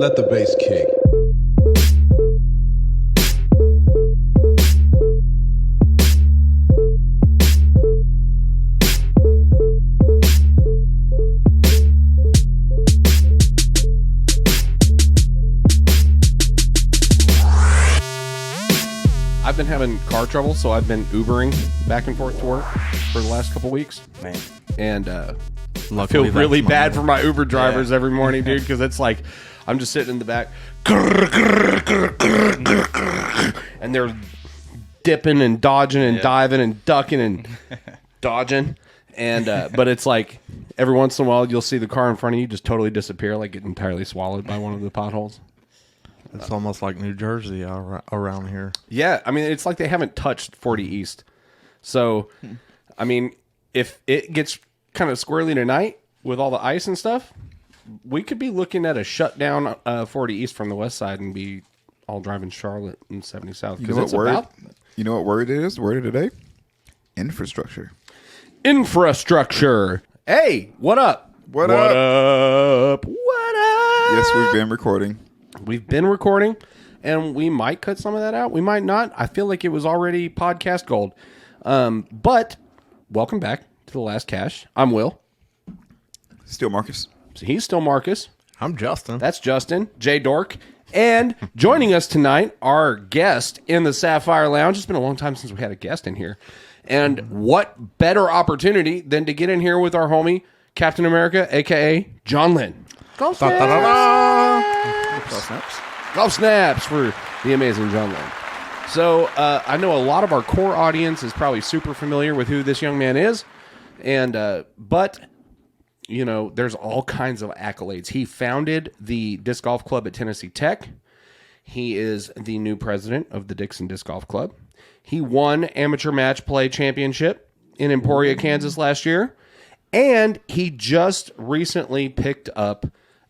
Let the bass kick. I've been having car trouble, so I've been Ubering back and forth to work for the last couple weeks. Man. And I feel really bad for my Uber drivers every morning, dude, because it's like I'm just sitting in the back and they're dipping and dodging and diving and ducking and dodging. And but it's like every once in a while you'll see the car in front of you just totally disappear, like get entirely swallowed by one of the potholes. It's almost like New Jersey around here. Yeah, I mean, it's like they haven't touched 40 East. So, I mean, if it gets kind of squirrely tonight with all the ice and stuff, we could be looking at a shutdown 40 East from the west side and be all driving Charlotte and 70 South. You know what word? You know what word it is? The word of the day? Infrastructure. Infrastructure. Hey, what up? What up? What up? Yes, we've been recording. We've been recording, and we might cut some of that out. We might not. I feel like it was already podcast gold. But welcome back to The Last Cache. I'm Will. Still Marcus. So he's still Marcus. I'm Justin. That's Justin, J Dork. And joining us tonight, our guest in the Sapphire Lounge. It's been a long time since we had a guest in here. And what better opportunity than to get in here with our homie, Captain America, a.k.a. Jon Lynn. Go Snaps. Golf Snaps for the amazing Jon Lynn. So I know a lot of our core audience is probably super familiar with who this young man is. And but, you know, there's all kinds of accolades. He founded the disc golf club at Tennessee Tech. He is the new president of the Dixon Disc Golf Club. He won amateur match play championship in Emporia, Kansas last year. And he just recently picked up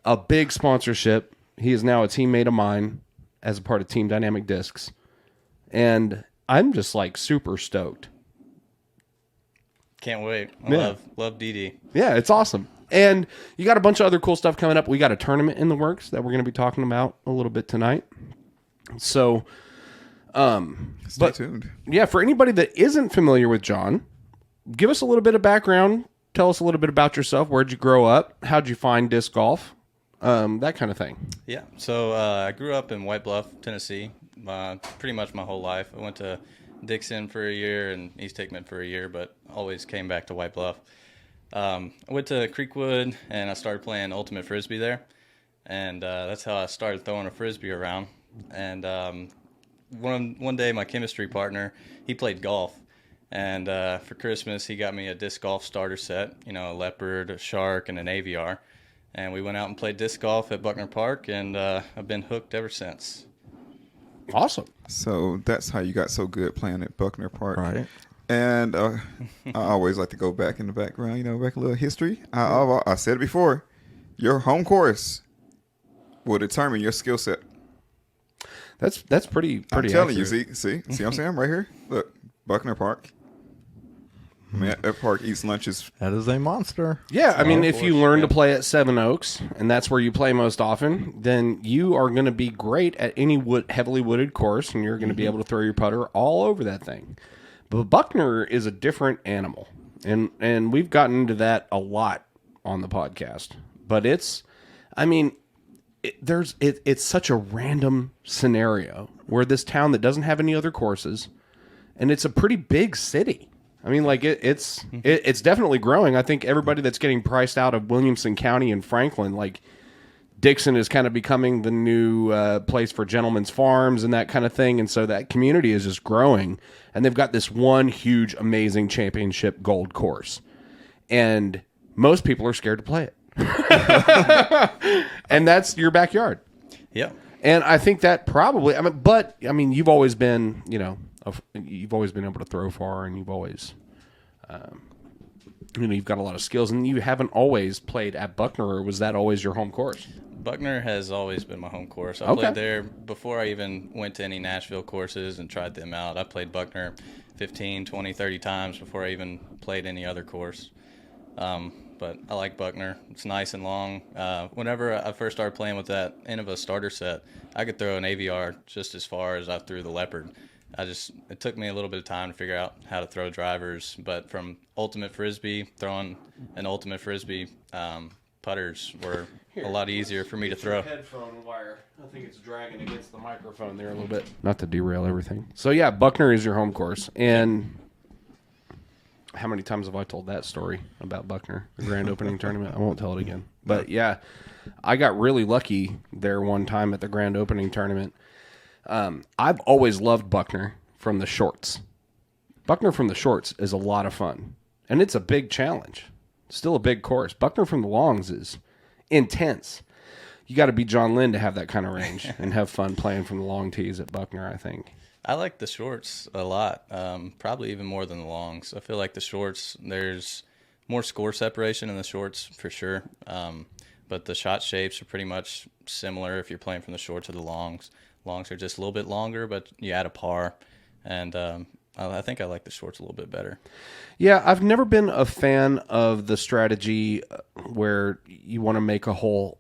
a big sponsorship. He is now a teammate of mine as a part of Team Dynamic Discs. And I'm just like super stoked. Can't wait. Love DD. Yeah, it's awesome. And you got a bunch of other cool stuff coming up. We got a tournament in the works that we're going to be talking about a little bit tonight. So, Stay tuned. Yeah, for anybody that isn't familiar with Jon, give us a little bit of background. Tell us a little bit about yourself. Where'd you grow up? How'd you find disc golf? That kind of thing. Yeah. So I grew up in White Bluff, Tennessee, pretty much my whole life. I went to Dixon for a year and East Hickman for a year, but always came back to White Bluff. I went to Creekwood and I started playing Ultimate Frisbee there. And that's how I started throwing a Frisbee around. And one day my chemistry partner, he played golf. And for Christmas, he got me a disc golf starter set, you know, a leopard, a shark, and an AVR. And we went out and played disc golf at Buckner Park, and I've been hooked ever since. Awesome. So that's how you got so good playing at Buckner Park. Right. And I always like to go back in the background, you know, back a little history. I said it before. Your home course will determine your skill set. That's pretty I'm telling accurate. you. See what I'm saying right here? Look, Buckner Park. I mean, that park eats lunches. That is a monster. Yeah, I mean, if you learn to yeah. play at Seven Oaks, and that's where you play most often, then you are going to be great at any heavily wooded course, and you're going to be able to throw your putter all over that thing. But Buckner is a different animal, and we've gotten into that a lot on the podcast. But it's such a random scenario where this town that doesn't have any other courses, and it's a pretty big city. I mean, like it's definitely growing. I think everybody that's getting priced out of Williamson County and Franklin, like Dixon is kind of becoming the new place for gentlemen's farms and that kind of thing. And so that community is just growing. And they've got this one huge, amazing championship gold course. And most people are scared to play it. And that's your backyard. Yeah. And I think that probably, you've always been, you've always been able to throw far, and you've always, you've got a lot of skills, and you haven't always played at Buckner, or was that always your home course? Buckner has always been my home course. I Okay. played there before I even went to any Nashville courses and tried them out. I played Buckner 15, 20, 30 times before I even played any other course. But I like Buckner. It's nice and long. Whenever I first started playing with that Innova starter set, I could throw an AVR just as far as I threw the Leopard. It took me a little bit of time to figure out how to throw drivers, but from Ultimate Frisbee, throwing an Ultimate Frisbee, putters were a lot easier for me to throw. Headphone wire. I think it's dragging against the microphone there a little bit. Not to derail everything. So yeah, Buckner is your home course. And how many times have I told that story about Buckner, the grand opening tournament? I won't tell it again. But yeah, I got really lucky there one time at the grand opening tournament. I've always loved Buckner from the shorts. Buckner from the shorts is a lot of fun. And it's a big challenge. Still a big course. Buckner from the longs is intense. You got to be Jon Lynn to have that kind of range and have fun playing from the long tees at Buckner, I think. I like the shorts a lot, probably even more than the longs. I feel like the shorts, there's more score separation in the shorts for sure. But the shot shapes are pretty much similar if you're playing from the shorts or the longs. Longs are just a little bit longer, but you add a par. And I think I like the shorts a little bit better. Yeah, I've never been a fan of the strategy where you want to make a hole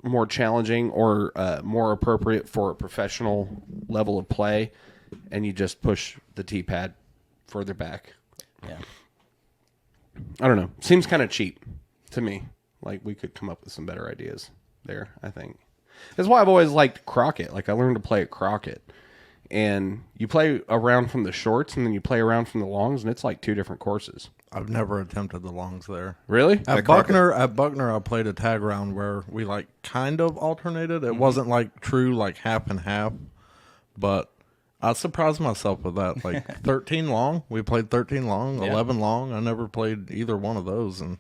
more challenging or more appropriate for a professional level of play, and you just push the T-pad further back. Yeah. I don't know. Seems kind of cheap to me. Like, we could come up with some better ideas there, I think. That's why I've always liked Crockett. Like, I learned to play at Crockett. And you play around from the shorts, and then you play around from the longs, and it's like two different courses. I've never attempted the longs there. Really? At Buckner, I played a tag round where we like kind of alternated. It wasn't like true like half and half, but I surprised myself with that. Like 13 long, we played 13 long, 11 long. I never played either one of those, and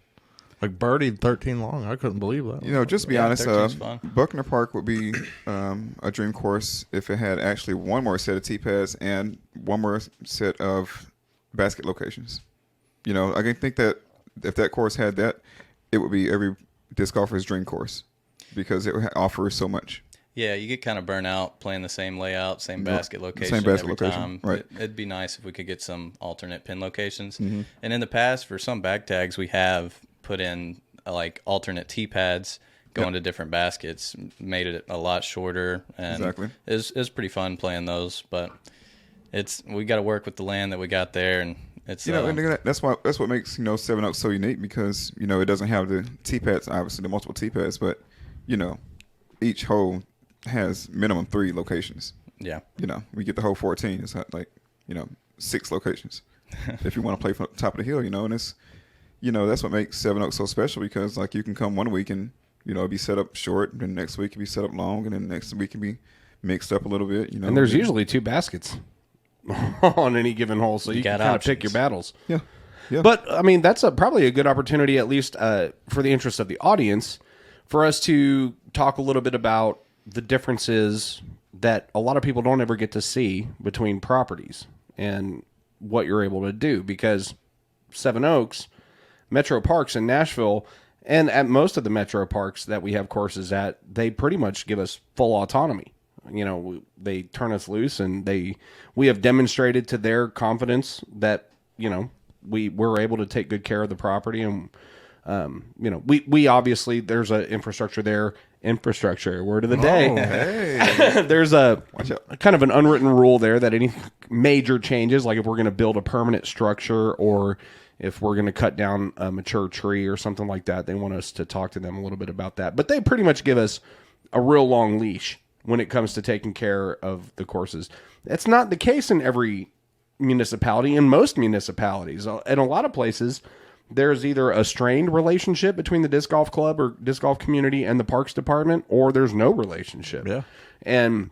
like birdied 13 long. I couldn't believe that. You know, just to be honest, 13's fun. Buckner Park would be a dream course if it had actually one more set of T-pads and one more set of basket locations. You know, I can think that if that course had that, it would be every disc golfer's dream course because it offers so much. Yeah, you get kind of burnt out playing the same layout, same basket location every time. Right. It'd be nice if we could get some alternate pin locations. And in the past, for some bag tags, we have put in like alternate T-pads going to different baskets, made it a lot shorter. And it was pretty fun playing those, but we got to work with the land that we got there, and it's and that's what makes 7 Oaks so unique because it doesn't have the T-pads, obviously the multiple T-pads, but each hole has minimum 3 locations. Yeah. We get the hole 14. It's like 6 locations if you want to play from the top of the hill. And it's that's what makes 7 Oaks so special because like you can come one week and it'll be set up short, and then next week it'll be set up long, and then next week it'll be mixed up a little bit. And there's usually 2 baskets on any given hole, so you can kind of pick your battles. Yeah. But I mean, that's probably a good opportunity, at least for the interest of the audience, for us to talk a little bit about the differences that a lot of people don't ever get to see between properties and what you're able to do. Because 7 Oaks, Metro Parks in Nashville, and at most of the Metro Parks that we have courses at, they pretty much give us full autonomy. They turn us loose, and we have demonstrated to their confidence that we're able to take good care of the property, and we obviously there's a infrastructure there. Infrastructure, word of the day. Hey. There's a kind of an unwritten rule there that any major changes, like if we're going to build a permanent structure or if we're going to cut down a mature tree or something like that, they want us to talk to them a little bit about that. But they pretty much give us a real long leash when it comes to taking care of the courses. That's not the case in every municipality. In most municipalities, in a lot of places, there's either a strained relationship between the disc golf club or disc golf community and the parks department, or there's no relationship. Yeah. And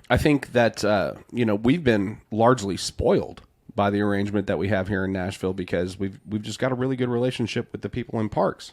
I think that, we've been largely spoiled by the arrangement that we have here in Nashville because we've just got a really good relationship with the people in parks.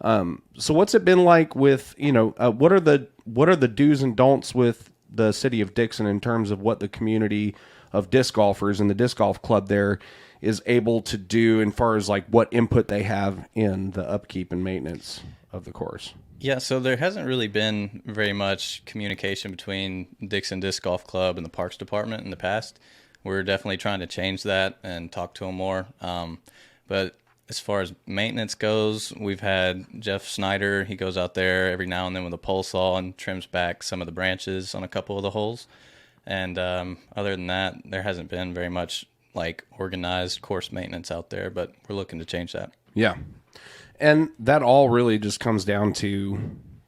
So what's it been like with, what are the do's and don'ts with the city of Dixon in terms of what the community of disc golfers and the disc golf club there is able to do as far as like what input they have in the upkeep and maintenance of the course? Yeah, so there hasn't really been very much communication between Dixon Disc Golf Club and the Parks Department in the past. We're definitely trying to change that and talk to them more. But as far as maintenance goes, we've had Jeff Snyder. He goes out there every now and then with a pole saw and trims back some of the branches on a couple of the holes. And other than that, there hasn't been very much like organized course maintenance out there, but we're looking to change that. Yeah. And that all really just comes down to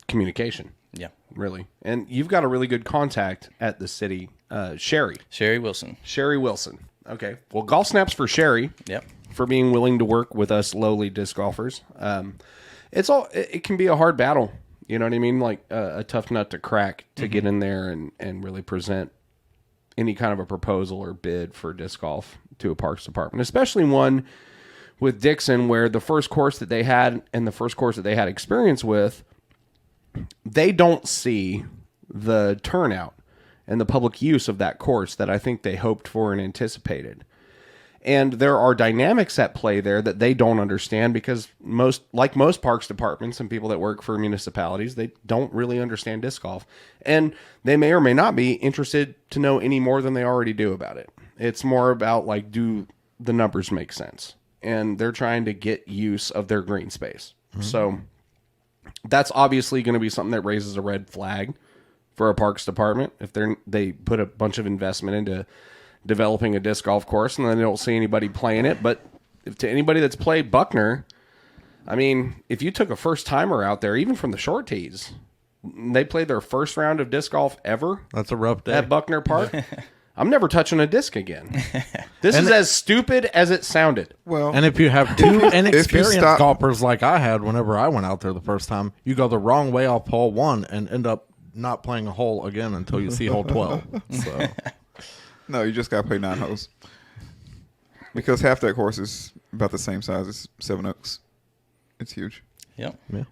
communication. Yeah. Really. And you've got a really good contact at the city, Sherry. Sherry Wilson. Sherry Wilson. Okay. Well, golf snaps for Sherry. Yep. For being willing to work with us lowly disc golfers. It can be a hard battle. You know what I mean? Like a tough nut to crack to get in there and really present any kind of a proposal or bid for disc golf to a parks department, especially one with Dixon where the first course that they had and the first course that they had experience with, they don't see the turnout and the public use of that course that I think they hoped for and anticipated. And there are dynamics at play there that they don't understand because most parks departments and people that work for municipalities, they don't really understand disc golf. And they may or may not be interested to know any more than they already do about it. It's more about like, do the numbers make sense? And they're trying to get use of their green space. So that's obviously going to be something that raises a red flag for a parks department if they put a bunch of investment into developing a disc golf course and then they don't see anybody playing it. But to anybody that's played Buckner, I mean, if you took a first timer out there, even from the short tees, they played their first round of disc golf ever. That's a rough day. At Buckner Park. I'm never touching a disc again. This is as stupid as it sounded. Well, And if you have two inexperienced stop- golfers like I had whenever I went out there the first time, you go the wrong way off hole 1 and end up not playing a hole again until you see hole 12. So no, you just got to play 9 holes. Because half that course is about the same size as Seven Oaks. It's huge. Yep. yeah.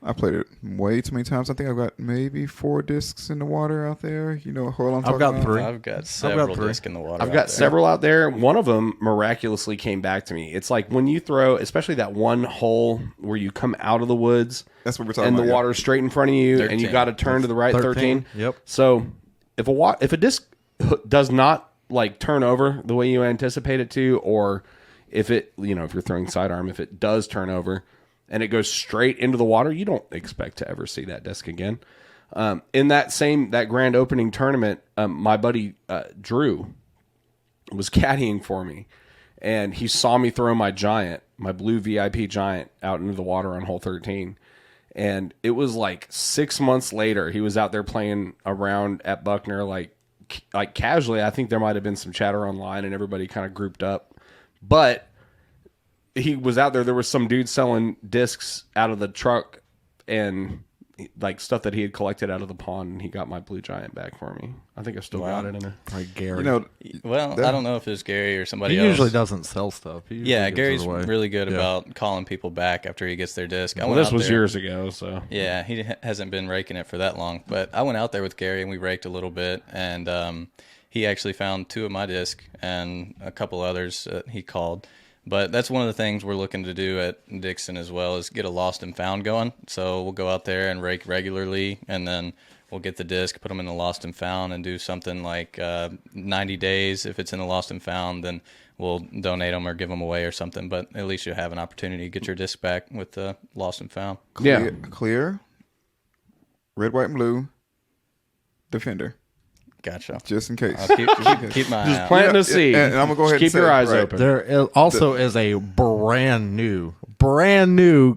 I played it way too many times. I think I've got maybe 4 discs in the water out there. You know what hole I'm talking got about? 3. I've got several 3. discs in the water. I've out got there. several out there. One of them miraculously came back to me. It's like when you throw, especially that one hole where you come out of the woods That's what we're talking and about. the water's straight in front of you 13. and you got to turn to the right 13. Yep. So if a disc does not like turn over the way you anticipate it to, or if it, if you're throwing sidearm, if it does turn over and it goes straight into the water, you don't expect to ever see that disc again. In that grand opening tournament, my buddy Drew was caddying for me, and he saw me throw my blue VIP Giant out into the water on hole 13. And it was like 6 months later, he was out there playing around at Buckner, like casually. I think there might have been some chatter online, and everybody kind of grouped up, but he was out there. There was some dude selling discs out of the truck and like stuff that he had collected out of the pond, and he got my blue Giant back for me. I think I still got it in a. Like Gary. You know, Well, I don't know if it was Gary or somebody he else. usually doesn't sell stuff. He usually Yeah, gives Gary's it away. really good Yeah. about calling people back after he gets their disc. Well, this was years ago, so Yeah, he hasn't been raking it for that long. But I went out there with Gary and we raked a little bit, and he actually found 2 of my discs and a couple others that he called. But that's one of the things we're looking to do at Dixon as well, is get a lost and found going. So we'll go out there and rake regularly, and then we'll get the disc, put them in the lost and found, and do something like 90 days. If it's in the lost and found, then we'll donate them or give them away or something. But at least you'll have an opportunity to get your disc back with the lost and found. clear, red, white, and blue, Defender, Gotcha. just in case. I'll keep my eye out. planting Yeah, a seed. and I'm gonna go ahead Just and keep your say, eyes right. open. There is a brand new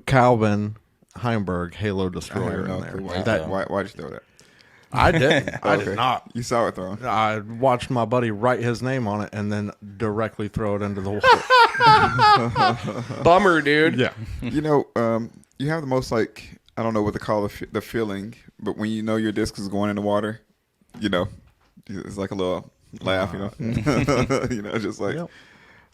Calvin Heimberg Halo I have Destroyer no in there. clue why'd you throw that? I didn't. I Okay. did not. You saw it thrown. I watched my buddy write his name on it and then directly throw it into the water. Bummer, dude. Yeah. You know, you have the most, like, I don't know what to call the feeling, but when you know your disc is going in the water, it's like a little laugh, you know, just like, Yep.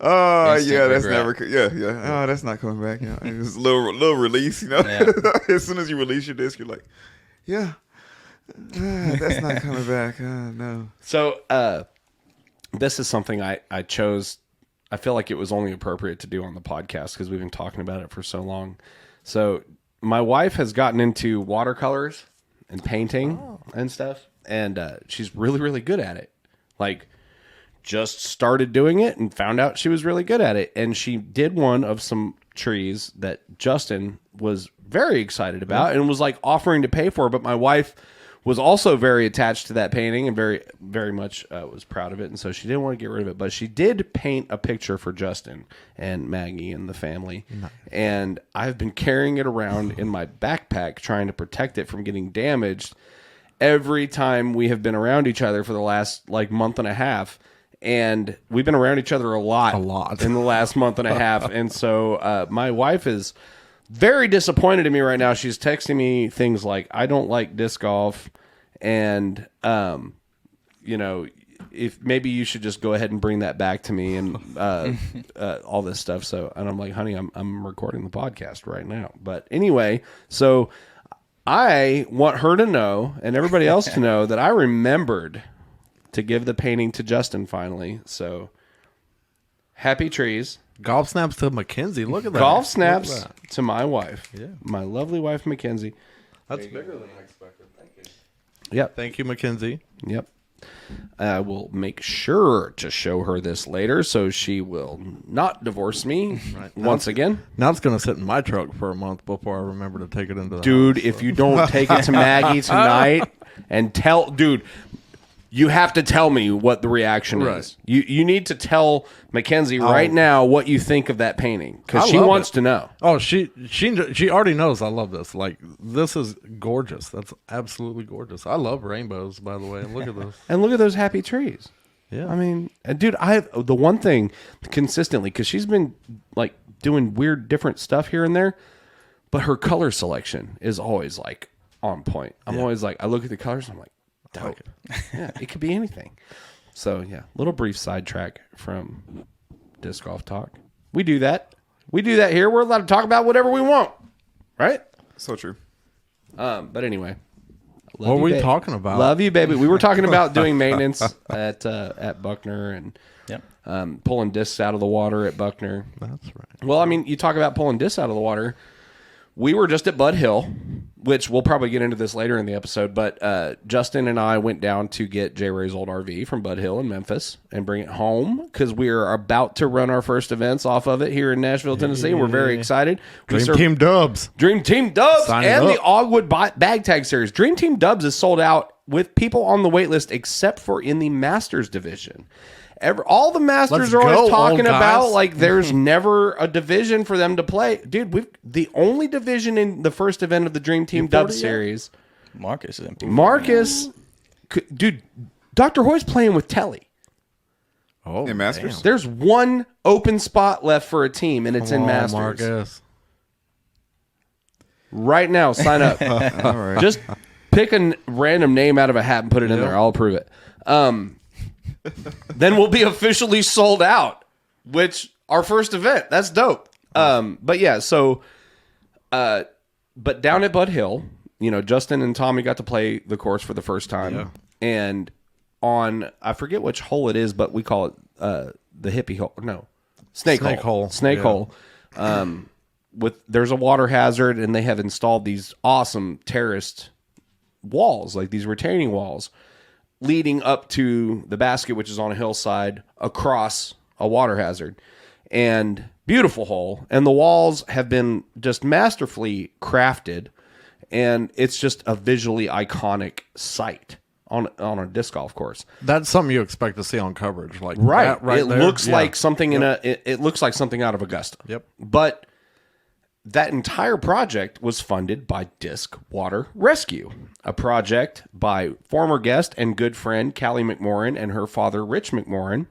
oh Instant yeah, that's regret. never, oh, that's not coming back. It's a little release, Yeah. As soon as you release your disc, you're like, yeah, that's not coming back. No. So this is something I chose. I feel like it was only appropriate to do on the podcast because we've been talking about it for so long. So my wife has gotten into watercolors and painting and stuff, and she's really, really good at it. Like just started doing it and found out she was really good at it. And she did one of some trees that Justin was very excited about and was like offering to pay for. But my wife was also very attached to that painting and very, very much was proud of it. And so she didn't want to get rid of it. But she did paint a picture for Justin and Maggie and the family. Nice. And I've been carrying it around in my backpack trying to protect it from getting damaged every time we have been around each other for the last like month and a half. And we've been around each other a lot in the last month and a half. And so my wife is very disappointed in me right now. She's texting me things like, I don't like disc golf. And, you know, if maybe you should just go ahead and bring that back to me and all this stuff. So, and I'm like, honey, I'm recording the podcast right now. But anyway, so I want her to know and everybody else to know that I remembered to give the painting to Justin finally. So happy trees. Golf snaps to Mackenzie. Look at that. Golf snaps to my wife. Yeah. My lovely wife, Mackenzie. That's bigger than I expected. Thank you. Yep. Thank you, Mackenzie. Yep. I will make sure to show her this later so she will not divorce me once again. Now it's going to sit in my truck for a month before I remember to take it into the Dude, house, if you don't take it to Maggie tonight and dude, you have to tell me what the reaction is. You need to tell Mackenzie right now what you think of that painting because she wants to know. Oh, she already knows I love this. Like, this is gorgeous. That's absolutely gorgeous. I love rainbows, by the way. And look at this. And look at those happy trees. Yeah. I mean, dude, I have the one thing consistently because she's been like doing weird different stuff here and there, but her color selection is always like on point. I'm always like, I look at the colors and I'm like, dope. Yeah, it could be anything. So yeah, little brief sidetrack from disc golf talk. We do that. We do that here. We're allowed to talk about whatever we want, right? So true. But anyway, what were we talking about? Love you, baby. We were talking about doing maintenance at Buckner and pulling discs out of the water at Buckner. That's right. Well, I mean, you talk about pulling discs out of the water. We were just at Bud Hill, which we'll probably get into this later in the episode, but Justin and I went down to get J. Ray's old RV from Bud Hill in Memphis and bring it home because we are about to run our first events off of it here in Nashville, Tennessee. We're very excited. Dream Team Dubs. Dream Team Dubs Sign and it the Ogwood Bag Tag Series. Dream Team Dubs is sold out with people on the wait list except for in the Masters division. All the Masters are always talking about like there's never a division for them to play. Dude, the only division in the first event of the Dream Team Dub Series. Marcus is empty. Dude, Dr. Hoy's playing with Telly. Oh, in Masters? damn. There's one open spot left for a team, and it's in Masters. Marcus. Right now, sign up. All right. Just pick a random name out of a hat and put it in there. I'll approve it. Then we'll be officially sold out, which our first event. That's dope. But yeah, so, but down at Bud Hill, you know, Justin and Tommy got to play the course for the first time. And on, I forget which hole it is, but we call it the hippie hole. No, snake hole. Snake hole. There's a water hazard, and they have installed these awesome terraced walls, like these retaining walls, leading up to the basket, which is on a hillside across a water hazard. And beautiful hole. And the walls have been just masterfully crafted. And it's just a visually iconic sight on a disc golf course. That's something you expect to see on coverage. Like right. It there. Looks like something it looks like something out of Augusta. Yep. But that entire project was funded by Disc Water Rescue, a project by former guest and good friend Callie McMorrin and her father Rich McMorrin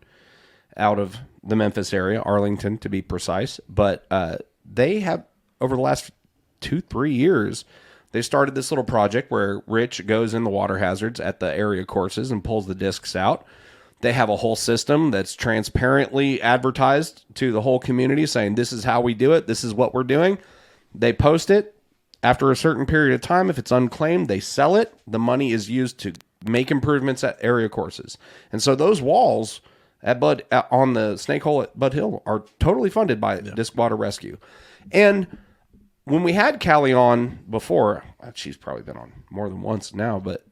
out of the Memphis area, Arlington to be precise. But they have, over the last 2-3 years, they started this little project where Rich goes in the water hazards at the area courses and pulls the discs out. They have a whole system that's transparently advertised to the whole community saying, this is how we do it. This is what we're doing. They post it. After a certain period of time, if it's unclaimed, they sell it. The money is used to make improvements at area courses. And so those walls on the snake hole at Bud Hill are totally funded by Disc Water Rescue. And when we had Callie on before, she's probably been on more than once now, but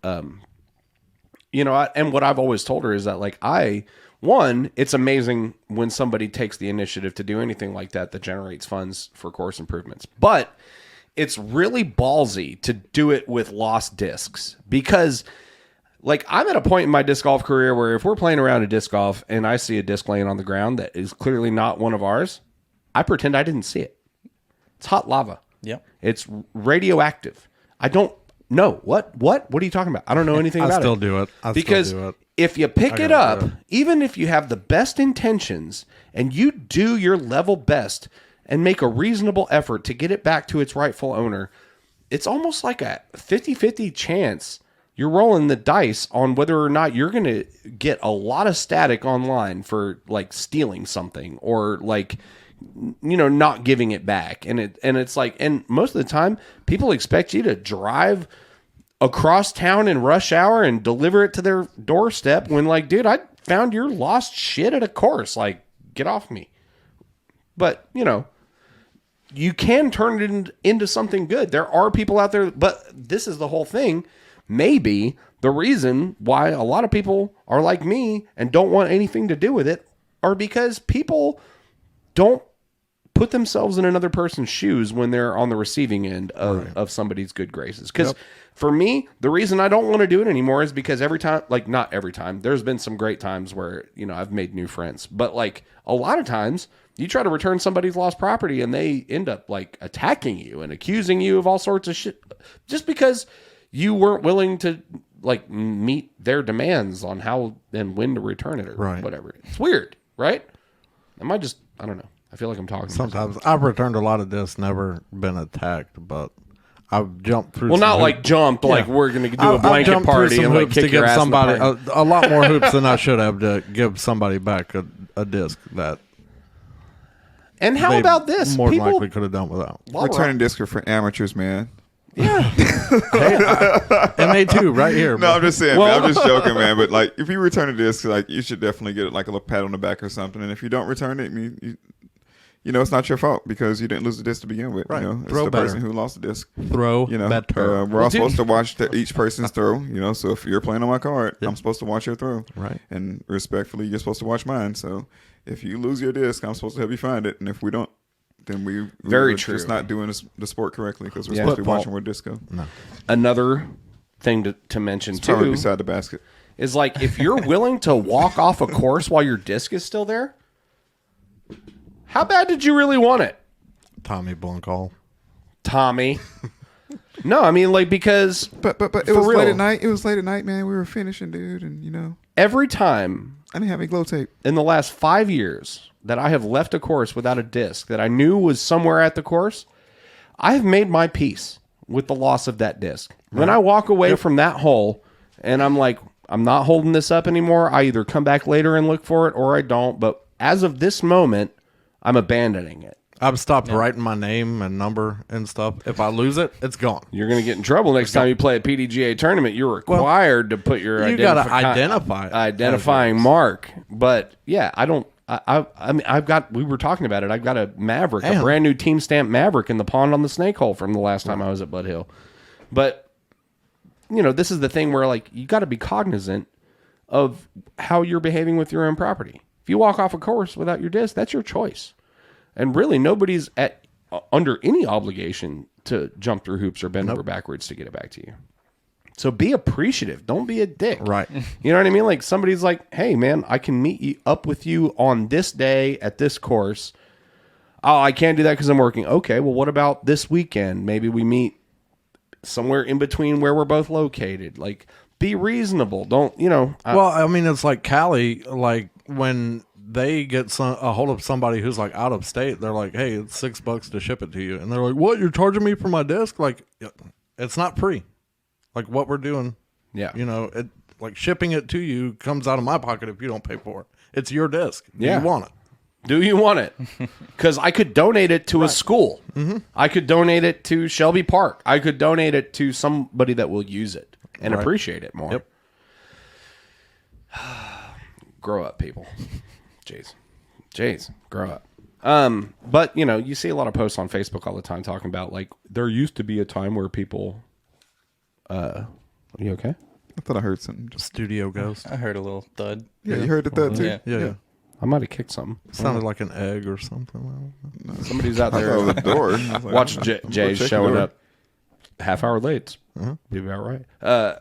you know, and what I've always told her is that, like, I one, it's amazing when somebody takes the initiative to do anything like that generates funds for course improvements. But it's really ballsy to do it with lost discs because, like, I'm at a point in my disc golf career where if we're playing around a disc golf and I see a disc laying on the ground that is clearly not one of ours, I pretend I didn't see it. It's hot lava. Yep. It's radioactive. I don't know. What are you talking about? I don't know anything about it. I still do it. Because if you pick it up, even if you have the best intentions and you do your level best and make a reasonable effort to get it back to its rightful owner, it's almost like a 50-50 chance you're rolling the dice on whether or not you're going to get a lot of static online for like stealing something or like, not giving it back. And it's like, and most of the time people expect you to drive across town in rush hour and deliver it to their doorstep when, like, dude, I found your lost shit at a course. Like, get off me. But, you can turn it into something good. There are people out there, but this is the whole thing. Maybe the reason why a lot of people are like me and don't want anything to do with it are because people don't put themselves in another person's shoes when they're on the receiving end of somebody's good graces. Because for me, the reason I don't want to do it anymore is because every time, like not every time, there's been some great times where, I've made new friends. But like a lot of times you try to return somebody's lost property and they end up like attacking you and accusing you of all sorts of shit just because you weren't willing to like meet their demands on how and when to return it or whatever. It's weird, right? I don't know. I feel like I'm talking. Sometimes I've returned a lot of discs, never been attacked, but I've jumped through. Well, not like jumped, like we're going to do a blanket party and like kick your ass in the party. A lot more hoops than I should have to give somebody back a disc that. And how about this? More than likely could have done without. Returning discs are for amateurs, man. Yeah. MA2 right here. No, I'm just saying. Man, I'm just joking, man. But like, if you return a disc, like you should definitely get like a little pat on the back or something. And if you don't return it, it's not your fault because you didn't lose the disc to begin with. Right. It's Throw the better. person who lost the disc. Throw better. We're all supposed to watch each person's throw. So if you're playing on my card, I'm supposed to watch your throw. Right. And respectfully, you're supposed to watch mine. So if you lose your disc, I'm supposed to help you find it. And if we don't, then we're just not doing the sport correctly because we're supposed to be watching where discs go. No. Another thing to mention it's probably too beside the basket is like if you're willing to walk off a course while your disc is still there, how bad did you really want it? Tommy Blunkall. Tommy. No, I mean like because but it was late at night. It was late at night, man. We were finishing, dude, and every time I didn't have any glow tape in the last 5 years that I have left a course without a disc that I knew was somewhere at the course, I have made my peace with the loss of that disc. When I walk away from that hole and I'm like, I'm not holding this up anymore, I either come back later and look for it or I don't. But as of this moment, I'm abandoning it. I've stopped writing my name and number and stuff. If I lose it, it's gone. You're going to get in trouble next time you play a PDGA tournament. You're required to put your identifying mark. But yeah, I don't. I mean, we were talking about it. I've got a Maverick, a brand new team stamp Maverick in the pond on the Snake Hole from the last time I was at Bud Hill. But, this is the thing where, like, you got to be cognizant of how you're behaving with your own property. If you walk off a course without your disc, that's your choice. And really, nobody's under any obligation to jump through hoops or bend over backwards to get it back to you. So be appreciative. Don't be a dick. Right. You know what I mean? Like somebody's like, hey, man, I can meet up with you on this day at this course. Oh, I can't do that because I'm working. Okay, well, what about this weekend? Maybe we meet somewhere in between where we're both located. Like, be reasonable. Don't, well, I mean, it's like Cali, like when they get a hold of somebody who's like out of state, they're like, hey, it's $6 to ship it to you. And they're like, what? You're charging me for my disc? Like, it's not free. Like what we're doing, like shipping it to you comes out of my pocket if you don't pay for it. It's your disc. Do you want it? Do you want it? Because I could donate it to a school. Mm-hmm. I could donate it to Shelby Park. I could donate it to somebody that will use it and appreciate it more. Yep. Grow up, people. Jeez, grow up. But you see a lot of posts on Facebook all the time talking about like there used to be a time where people. Are you okay? I thought I heard something. Studio ghost. I heard a little thud. Yeah, you heard that too. Yeah. Yeah. I might have kicked something. Sounded like an egg or something. Somebody's out I there. thought it was the door. I was like, Watch I'm gonna Jay's check the showing door. up half hour late. Be about right.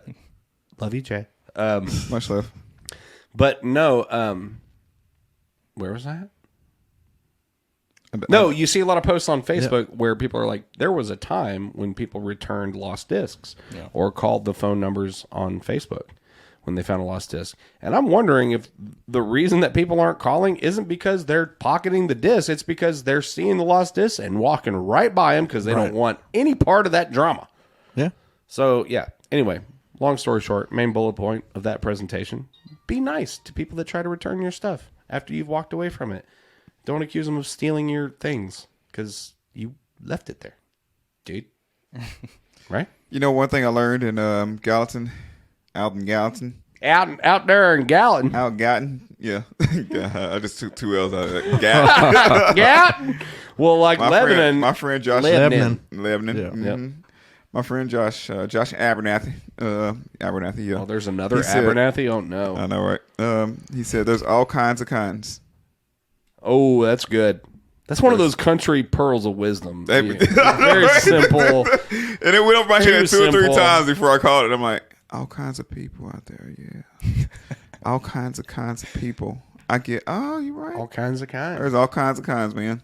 Love you, Jay. Much love. But no, where was that? No, you see a lot of posts on Facebook where people are like, there was a time when people returned lost discs or called the phone numbers on Facebook when they found a lost disc. And I'm wondering if the reason that people aren't calling isn't because they're pocketing the disc. It's because they're seeing the lost disc and walking right by them because they don't want any part of that drama. Yeah. So, yeah. Anyway, long story short, main bullet point of that presentation, be nice to people that try to return your stuff after you've walked away from it. Don't accuse them of stealing your things because you left it there, dude. Right? You know, one thing I learned in Gallatin, out in Gallatin. Out there in Gallatin. Out Gallatin. Yeah. I just took 2 L's out of that. Gallatin. Gallatin. Well, like Lebanon. My friend Josh. Lebanon. Lebanon. Yeah. Mhm. My friend Josh Abernathy. Abernathy, yeah. Oh, there's another He said- Abernathy? Oh, no. I know, right? He said there's all kinds of kinds. Oh, that's good. That's one of those country pearls of wisdom. Everything. Very simple. And it went over my head Too 2 or 3 simple. times before I called it. I'm like, all kinds of people out there, yeah. all kinds of people. I get, oh, you're right. All kinds of kinds. There's all kinds of kinds, man.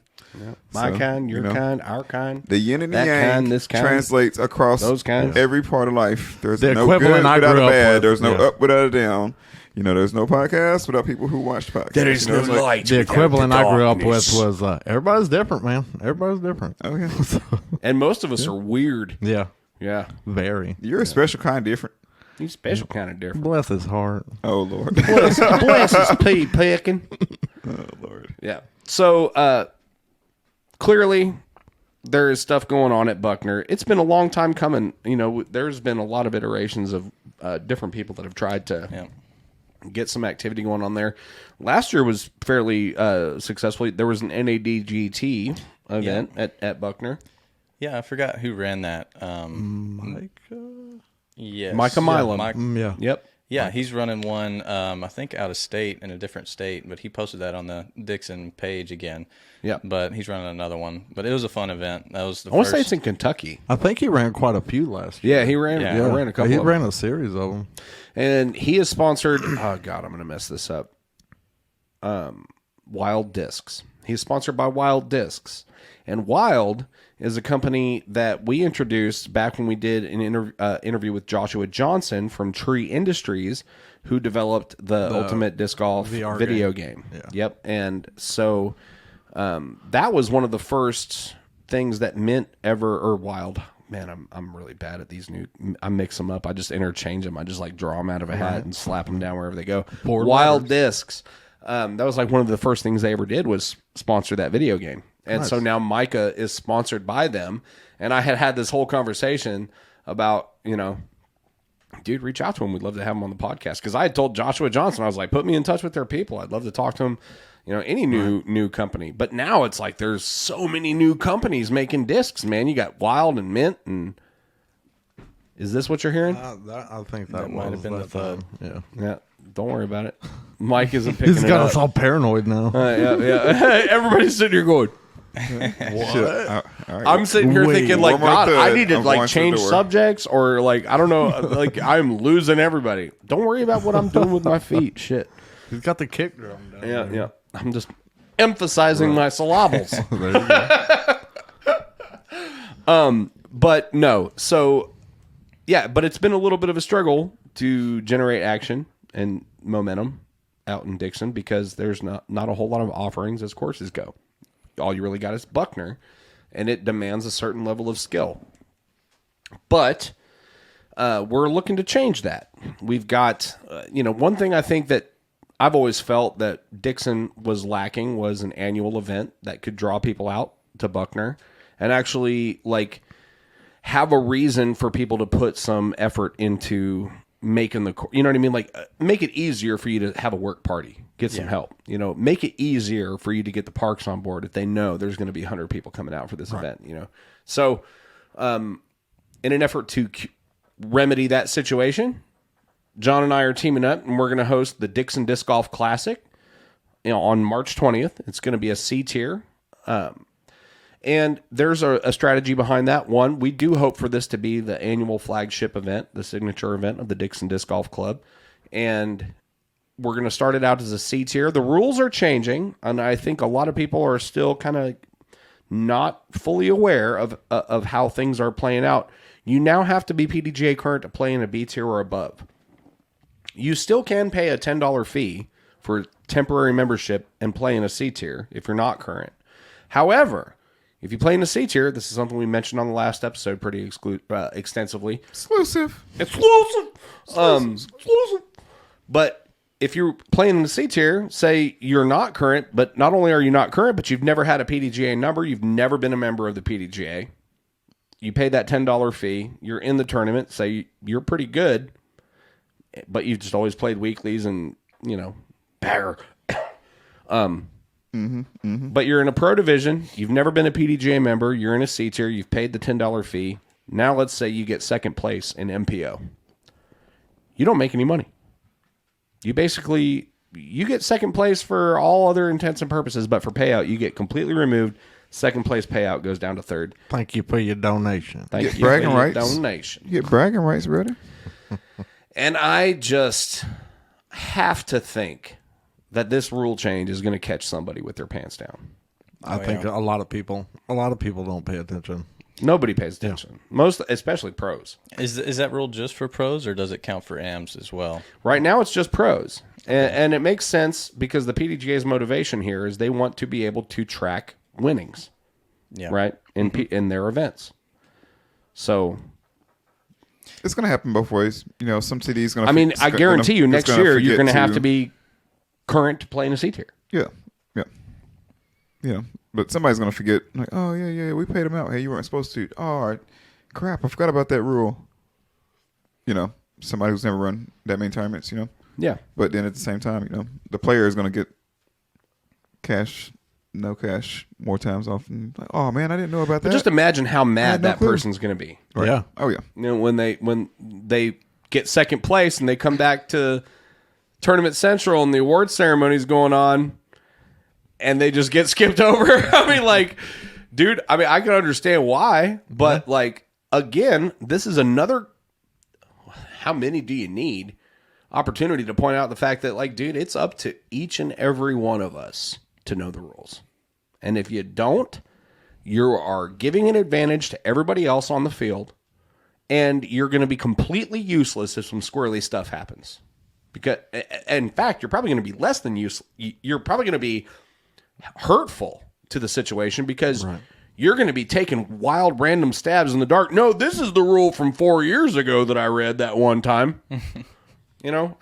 My So, kind, you your know, kind, our kind. The yin and the that yang kind, this kind, translates across those kinds. every part of life. There's The no good equivalent I without a grew up bad. with, There's no yeah. up without a down. You know, there's no podcast without people who watch podcasts. There is You know, no it's like, light. The without equivalent the I grew up darkness. with was everybody's different, man. Everybody's different. Oh, yeah. And most of us are weird. Yeah. Yeah. Very. You're a special kind different. You special kind of different. Bless his heart. Oh, Lord. Bless his pea picking. Oh, Lord. Yeah. So clearly there is stuff going on at Buckner. It's been a long time coming. You know, there's been a lot of iterations of different people that have tried to get some activity going on there. Last year was fairly successful. There was an NADGT event at Buckner. Yeah, I forgot who ran that. Yes. Micah Milam. Mike, Yeah. Yep. yeah, he's running one, I think out of state, in a different state, but he posted that on the Dixon page again. Yep. But he's running another one. But it was a fun event. That was the I want to first. say it's in Kentucky. I think he ran quite a few last year. Yeah, he ran. Yeah. Yeah, ran a couple. He of ran them. a series of them. And he is sponsored. Oh God, I'm going to mess this up. Wild Discs. He's sponsored by Wild Discs, and Wild is a company that we introduced back when we did an interview with Joshua Johnson from Tree Industries, who developed the Ultimate Disc Golf VR video game. Yeah. Yep. And so that was one of the first things that Mint ever, or Wild. Man, I'm really bad at these new. I mix them up. I just interchange them. I just like draw them out of a hat and slap them down wherever they go. Wild Discs. That was like one of the first things they ever did was sponsor that video game. And so now Micah is sponsored by them. And I had this whole conversation about, you know, dude, reach out to him. We'd love to have him on the podcast. Because I had told Joshua Johnson, I was like, put me in touch with their people. I'd love to talk to him. You know, any new company. But now it's like there's so many new companies making discs, man. You got Wild and Mint. And is this what you're hearing? I think that might have been the thud. Yeah. Yeah. Don't worry about it. Mike isn't picking He's it got up. us all paranoid now. Yeah. Everybody's sitting here going, Shit. All right. I'm sitting here Wait, thinking like, one more God, I thud. need to I'm like going to the change door. subjects or like, I don't know, like I'm losing everybody. Don't worry about what I'm doing with my feet. Shit. He's got the kick drum down. Yeah. I'm just emphasizing my syllables. There you go. But no. So yeah, but it's been a little bit of a struggle to generate action and momentum out in Dixon because there's not a whole lot of offerings as courses go. All you really got is Buckner, and it demands a certain level of skill. But we're looking to change that. We've got, one thing I think that I've always felt that Dixon was lacking was an annual event that could draw people out to Buckner and actually like have a reason for people to put some effort into making the, you know what I mean? Like make it easier for you to have a work party, get some help, make it easier for you to get the parks on board if they know there's going to be 100 people coming out for this event, So, in an effort to remedy that situation, John and I are teaming up, and we're going to host the Dixon Disc Golf Classic, on March 20th. It's going to be a C tier. And there's a strategy behind that. One, we do hope for this to be the annual flagship event, the signature event of the Dixon Disc Golf Club. And we're going to start it out as a C tier. The rules are changing, and I think a lot of people are still kind of not fully aware of how things are playing out. You now have to be PDGA current to play in a B tier or above. You still can pay a $10 fee for temporary membership and play in a C tier if you're not current. However, if you play in a C tier, this is something we mentioned on the last episode pretty extensively. Exclusive. But if you're playing in the C tier, say you're not current, but not only are you not current, but you've never had a PDGA number, you've never been a member of the PDGA, you pay that $10 fee, you're in the tournament, say you're pretty good, but you've just always played weeklies and, bagger. But you're in a pro division, you've never been a PDGA member, you're in a C tier, you've paid the $10 fee. Now let's say you get second place in MPO. You don't make any money. You get second place for all other intents and purposes, but for payout, you get completely removed. Second place payout goes down to third. Thank you for your donation. Thank Get you bragging for your rights. donation. You get bragging rights, brother. And I just have to think that this rule change is going to catch somebody with their pants down. I think a lot of people don't pay attention. Nobody pays attention. Especially pros. Is that rule just for pros, or does it count for AMs as well? Right now, it's just pros. And it makes sense because the PDGA's motivation here is they want to be able to track winnings, right, in their events. So it's going to happen both ways. Some cities going to. I mean, I guarantee you next year you're going to have to be current to play in a C tier. Yeah. But somebody's going to forget, like, oh, yeah, we paid him out. Hey, you weren't supposed to. Oh, all right. Crap, I forgot about that rule. Somebody who's never run that many tournaments, Yeah. But then at the same time, the player is going to get no cash more times often. Like, oh, man, I didn't know about that. But just imagine how mad that clue. person's going to be. Right. Yeah. Oh, yeah. When they get second place and they come back to Tournament Central and the award ceremony's going on, and they just get skipped over. I mean, dude, I can understand why, but again, this is another, how many do you need, opportunity to point out the fact that, dude, it's up to each and every one of us to know the rules. And if you don't, you are giving an advantage to everybody else on the field, and you're going to be completely useless if some squirrely stuff happens. Because, in fact, you're probably going to be less than useless. You're probably going to be hurtful to the situation because you're going to be taking wild random stabs in the dark. No, this is the rule from 4 years ago that I read that one time. The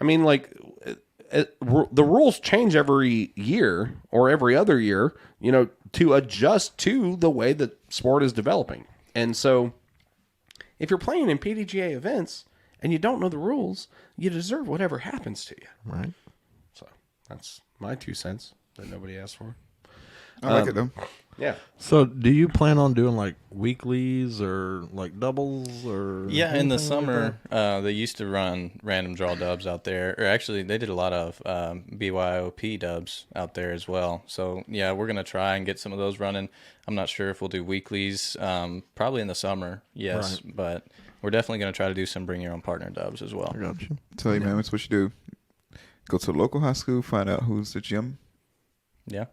rules change every year or every other year, to adjust to the way that sport is developing. And so if you're playing in PDGA events and you don't know the rules, you deserve whatever happens to you. Right. So that's my 2 cents that nobody asked for. I like it, though. Yeah. So, do you plan on doing weeklies or doubles or? Yeah, in the anything like summer, that? they used to run random draw dubs out there. Or actually, they did a lot of BYOP dubs out there as well. So, yeah, we're going to try and get some of those running. I'm not sure if we'll do weeklies. Probably in the summer, yes. Right. But we're definitely going to try to do some bring your own partner dubs as well. I got you. Tell you, man, that's what you do. Go to the local high school, find out who's the gym. Yeah.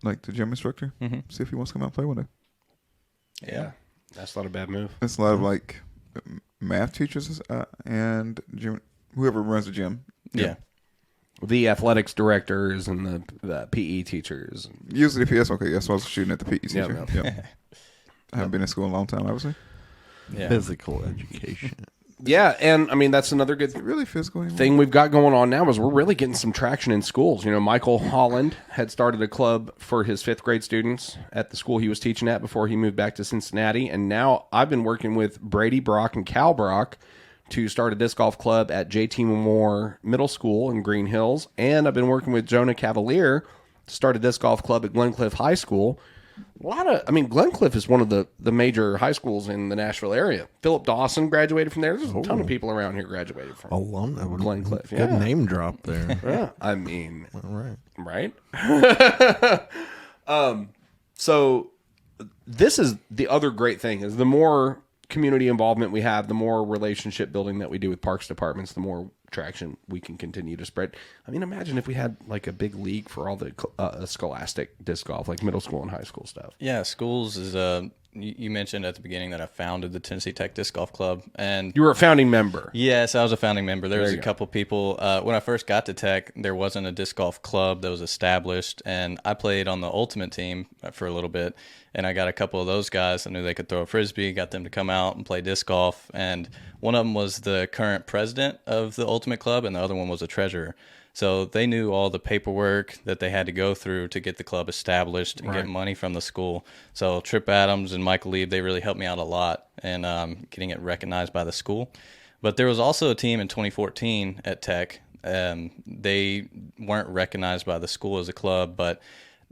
The gym instructor. Mm-hmm. See if he wants to come out and play one day. Yeah. That's not a bad move. It's a lot of math teachers and gym, whoever runs the gym. Yeah. The athletics directors and the PE teachers. Usually the PS. Okay, that's why I was shooting at the PE teacher. Yep. I haven't been in school in a long time, obviously. Yeah. Physical education. Yeah, and that's another good Really physical anymore. thing we've got going on now is we're really getting some traction in schools. Michael Holland had started a club for his 5th grade students at the school he was teaching at before he moved back to Cincinnati. And now I've been working with Brady Brock and Cal Brock to start a disc golf club at J.T. Moore Middle School in Green Hills. And I've been working with Jonah Cavalier to start a disc golf club at Glencliff High School. I mean, Glencliff is one of the major high schools in the Nashville area. Philip Dawson graduated from there. There's a ton of people around here graduated from Alumni. Glencliff. Good Yeah. name drop there. Yeah. I mean, All right. right? So this is the other great thing is the more community involvement we have, the more relationship building that we do with parks departments, the more traction we can continue to spread. I mean, imagine if we had like a big league for all the scholastic disc golf, like middle school and high school stuff. Yeah, schools is you mentioned at the beginning that I founded the Tennessee Tech Disc Golf Club, and You were a founding member. yes, I was a founding member. There was you a go. couple people when I first got to Tech. There wasn't a disc golf club that was established, and I played on the ultimate team for a little bit. And I got a couple of those guys. I knew they could throw a frisbee. Got them to come out and play disc golf. And one of them was the current president of the ultimate club, and the other one was a treasurer. So they knew all the paperwork that they had to go through to get the club established and get money from the school. So Trip Adams and Michael Lieb, they really helped me out a lot in getting it recognized by the school. But there was also a team in 2014 at Tech. They weren't recognized by the school as a club, but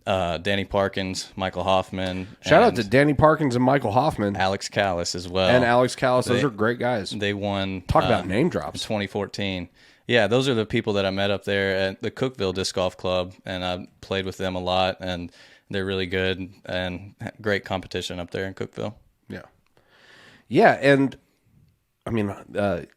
Danny Parkins, Michael Hoffman. Shout out and to Danny Parkins and Michael Hoffman Alex Callis as well. and Alex Callis. Those They- are great guys. They won. Talk about name in drops. 2014. Yeah, those are the people that I met up there at the Cookville Disc Golf Club, and I played with them a lot, and they're really good and great competition up there in Cookville. Yeah. Yeah, and I mean,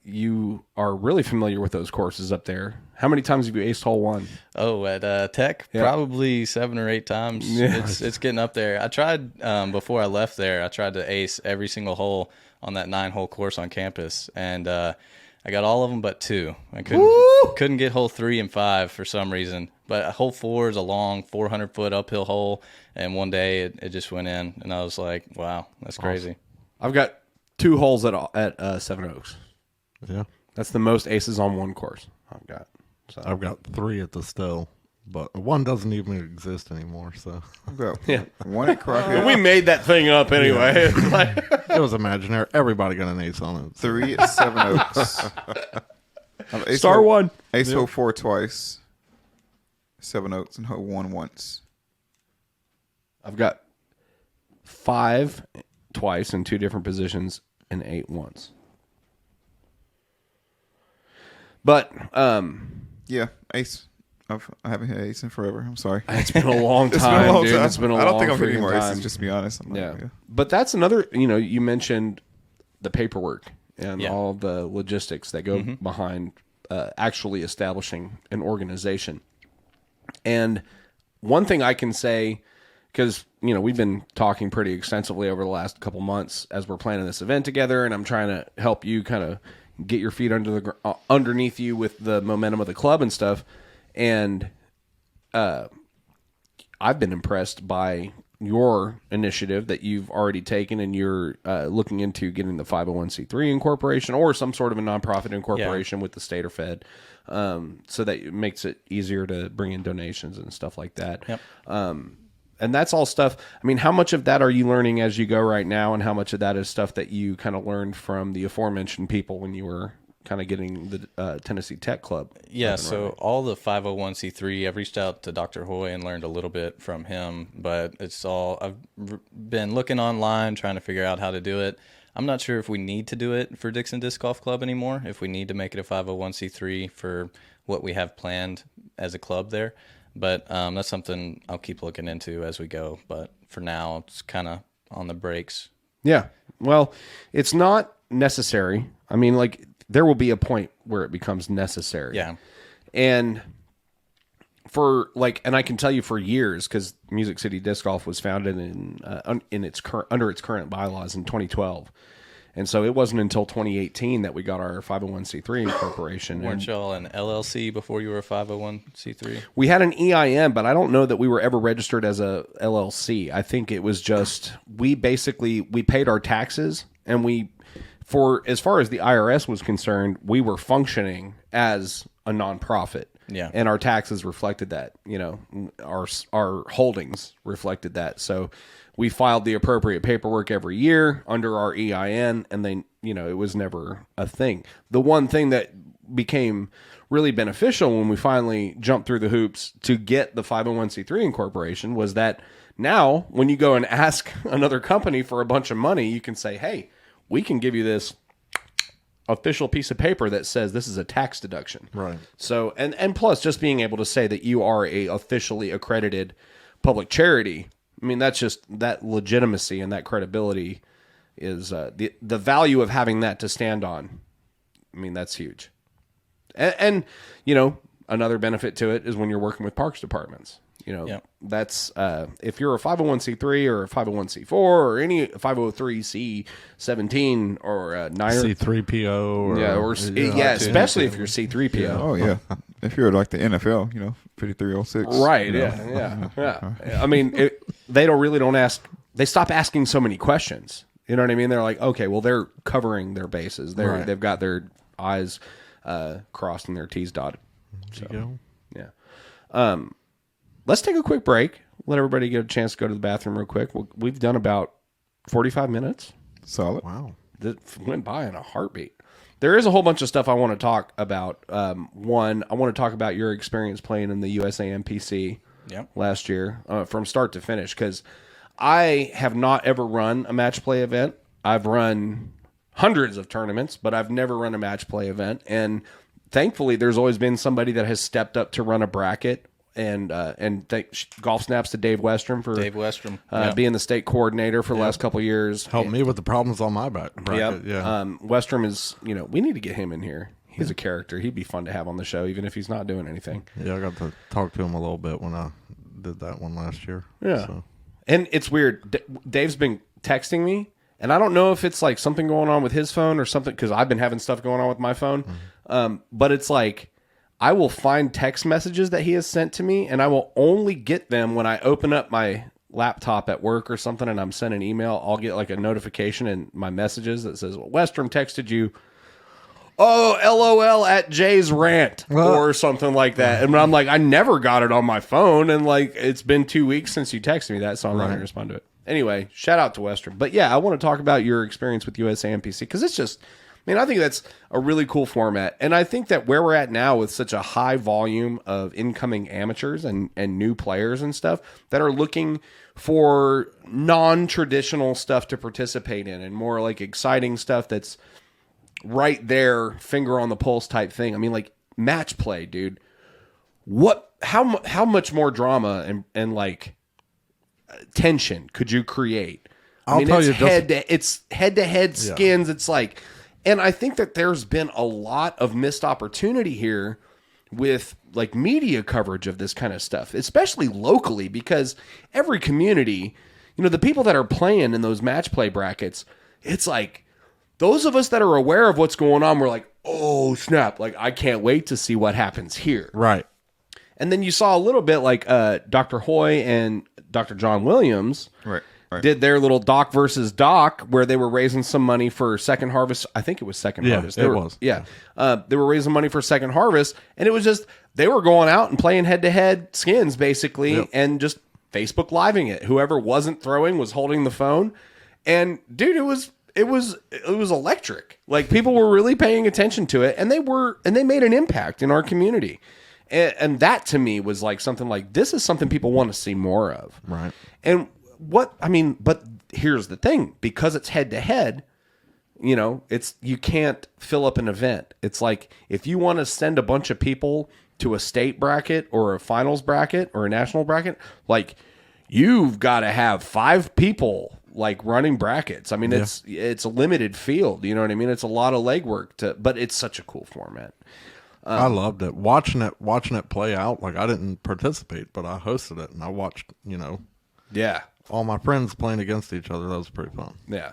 you are really familiar with those courses up there. How many times have you aced hole one? Oh, at Tech, probably 7 or 8 times. Yeah. It's getting up there. I tried before I left there. I tried to ace every single hole on that 9-hole course on campus, and I got all of them but 2. I couldn't get hole 3 and 5 for some reason. But hole 4 is a long 400-foot uphill hole, and one day it just went in, and I was like, "Wow, that's crazy." I've got 2 holes at Seven Oaks. Yeah. That's the most aces on one course I've got. So I've got 3 at the Still, but one doesn't even exist anymore. So I've got one at Crockett, we made that thing up anyway. it was imaginary. Everybody got an ace on it. 3 at Seven Oaks. I've aced Star hole- one. Ace hole 4 twice. Seven Oaks and hole 1 once. I've got 5 twice in 2 different positions and 8 once. But Yeah, ace. I haven't had ace in forever. I'm sorry. it's been a long It's been time, a long dude. time. It's been a I long don't think I'm hitting freaking more time. aces, just to be honest. I'm Yeah. not, But that's another, you mentioned the paperwork and Yeah. all the logistics that go behind actually establishing an organization. And one thing I can say, because, we've been talking pretty extensively over the last couple months as we're planning this event together, and I'm trying to help you kind of get your feet underneath you with the momentum of the club and stuff. And I've been impressed by your initiative that you've already taken, and you're looking into getting the 501c3 incorporation or some sort of a nonprofit incorporation with the state or fed, so that it makes it easier to bring in donations and stuff like that. Yep. And that's all stuff. I mean, how much of that are you learning as you go right now, and how much of that is stuff that you kind of learned from the aforementioned people when you were kind of getting the Tennessee Tech Club? Yeah, so all the 501c3, I've reached out to Dr. Hoy and learned a little bit from him, but I've been looking online, trying to figure out how to do it. I'm not sure if we need to do it for Dixon Disc Golf Club anymore, if we need to make it a 501c3 for what we have planned as a club there. But that's something I'll keep looking into as we go. But for now, it's kind of on the brakes. Yeah. Well, it's not necessary. I mean, there will be a point where it becomes necessary. Yeah. And and I can tell you for years, because Music City Disc Golf was founded under its current bylaws in 2012. And so it wasn't until 2018 that we got our 501c3 incorporation. Weren't y'all an LLC before you were a 501c3? We had an EIN, but I don't know that we were ever registered as a LLC. I think it was just, we paid our taxes, and as far as the IRS was concerned, we were functioning as a nonprofit. Yeah. And our taxes reflected that, our holdings reflected that. So we filed the appropriate paperwork every year under our EIN, and it was never a thing. The one thing that became really beneficial when we finally jumped through the hoops to get the 501c3 incorporation was that Now, when you go and ask another company for a bunch of money, you can say, hey, we can give you this official piece of paper that says this is a tax deduction. Right. So, and plus just being able to say that you are a officially accredited public charity. I mean, that's just that legitimacy and that credibility is the value of having that to stand on. I mean, that's huge. And another benefit to it is when you're working with parks departments. That's if you're a 501c3 or a 501c4 or any 503c17 or 9 C3PO. especially if you're C3PO. Oh yeah, if you're like the NFL, 5306. Right. Yeah. I mean, they don't ask. They stop asking so many questions. You know what I mean? They're like, okay, well, they're covering their bases. They've got their I's crossed and their T's dotted. So, yeah. Let's take a quick break. Let everybody get a chance to go to the bathroom real quick. We've done about 45 minutes. Solid. Wow. That went by in a heartbeat. There is a whole bunch of stuff I want to talk about. One, I want to talk about your experience playing in the USAMPC last year from start to finish, because I have not ever run a match play event. I've run hundreds of tournaments, but I've never run a match play event. And thankfully, there's always been somebody that has stepped up to run a bracket. And golf snaps to Dave Westrom for being the state coordinator for the last couple of years. Helped me with the problems on my bracket. Yeah. Westrom is, we need to get him in here. He's a character. He'd be fun to have on the show, even if he's not doing anything. Yeah, I got to talk to him a little bit when I did that one last year. Yeah. So. And it's weird. Dave's been texting me, and I don't know if it's like something going on with his phone or something, because I've been having stuff going on with my phone. But it's like, I will find text messages that he has sent to me, and I will only get them when I open up my laptop at work or something and I'm sending an email. I'll get like a notification in my messages that says, Westrom texted you, LOL at Jay's rant or something like that. And I'm like, I never got it on my phone, and like, it's been 2 weeks since you texted me that, so I'm not going to respond to it. Anyway, shout out to Westrom. But yeah, I want to talk about your experience with USAMPC, because it's just... I think that's a really cool format. And I think that where we're at now with such a high volume of incoming amateurs and new players and stuff that are looking for non-traditional stuff to participate in and more like exciting stuff that's right there, finger on the pulse type thing. I mean, like match play, dude. How much more drama and like tension could you create? It's head-to-head skins. It's like... And I think that there's been a lot of missed opportunity here with like media coverage of this kind of stuff, especially locally, because every community, the people that are playing in those match play brackets, it's like those of us that are aware of what's going on, we're like, oh snap, like I can't wait to see what happens here. Right. And then you saw a little bit like Dr. Hoy and Dr. John Williams. Right. Did their little Doc versus Doc where they were raising some money for Second Harvest. I think it was Second Harvest. It was. Yeah. They were raising money for Second Harvest, and it was just, they were going out and playing head-to-head skins, basically, and just Facebook Living it. Whoever wasn't throwing was holding the phone. And, dude, it was electric. Like, people were really paying attention to it, and they made an impact in our community. And that, to me, was like something like, this is something people want to see more of. Right. And but here's the thing, because it's head to head, you can't fill up an event. It's like, if you want to send a bunch of people to a state bracket or a finals bracket or a national bracket, like, you've got to have 5 people like running brackets. I mean, it's a limited field. You know what I mean? It's a lot of legwork but it's such a cool format. I loved it. Watching it play out. Like, I didn't participate, but I hosted it and I watched, Yeah. all my friends playing against each other. That was pretty fun. Yeah.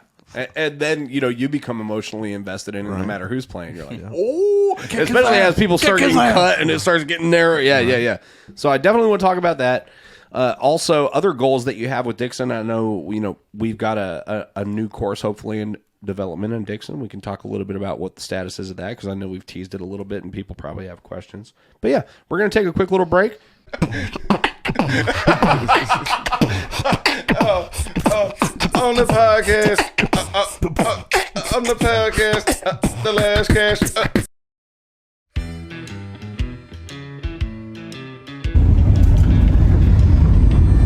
And then, you become emotionally invested in it no matter who's playing. You're like, oh, especially as people start getting cut and it starts getting narrow. Yeah. So I definitely want to talk about that. Also, other goals that you have with Dixon. I know, we've got a new course, hopefully, in development in Dixon. We can talk a little bit about what the status is of that, because I know we've teased it a little bit and people probably have questions. But yeah, we're going to take a quick little break. On the podcast, the last cast.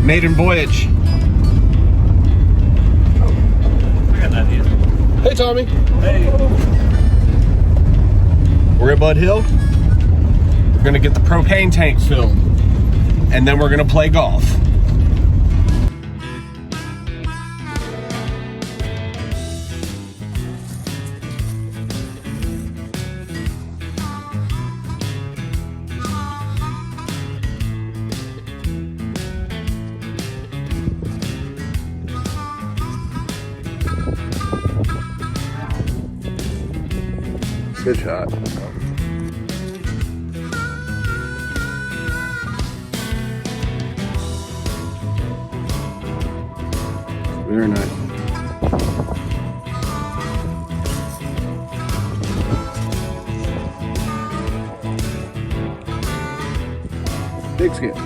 Maiden voyage Hey, Tommy. Hey. We're at Bud Hill. We're going to get the propane tank filled. And then we're going to play golf. Good shot. Very nice. Big skip.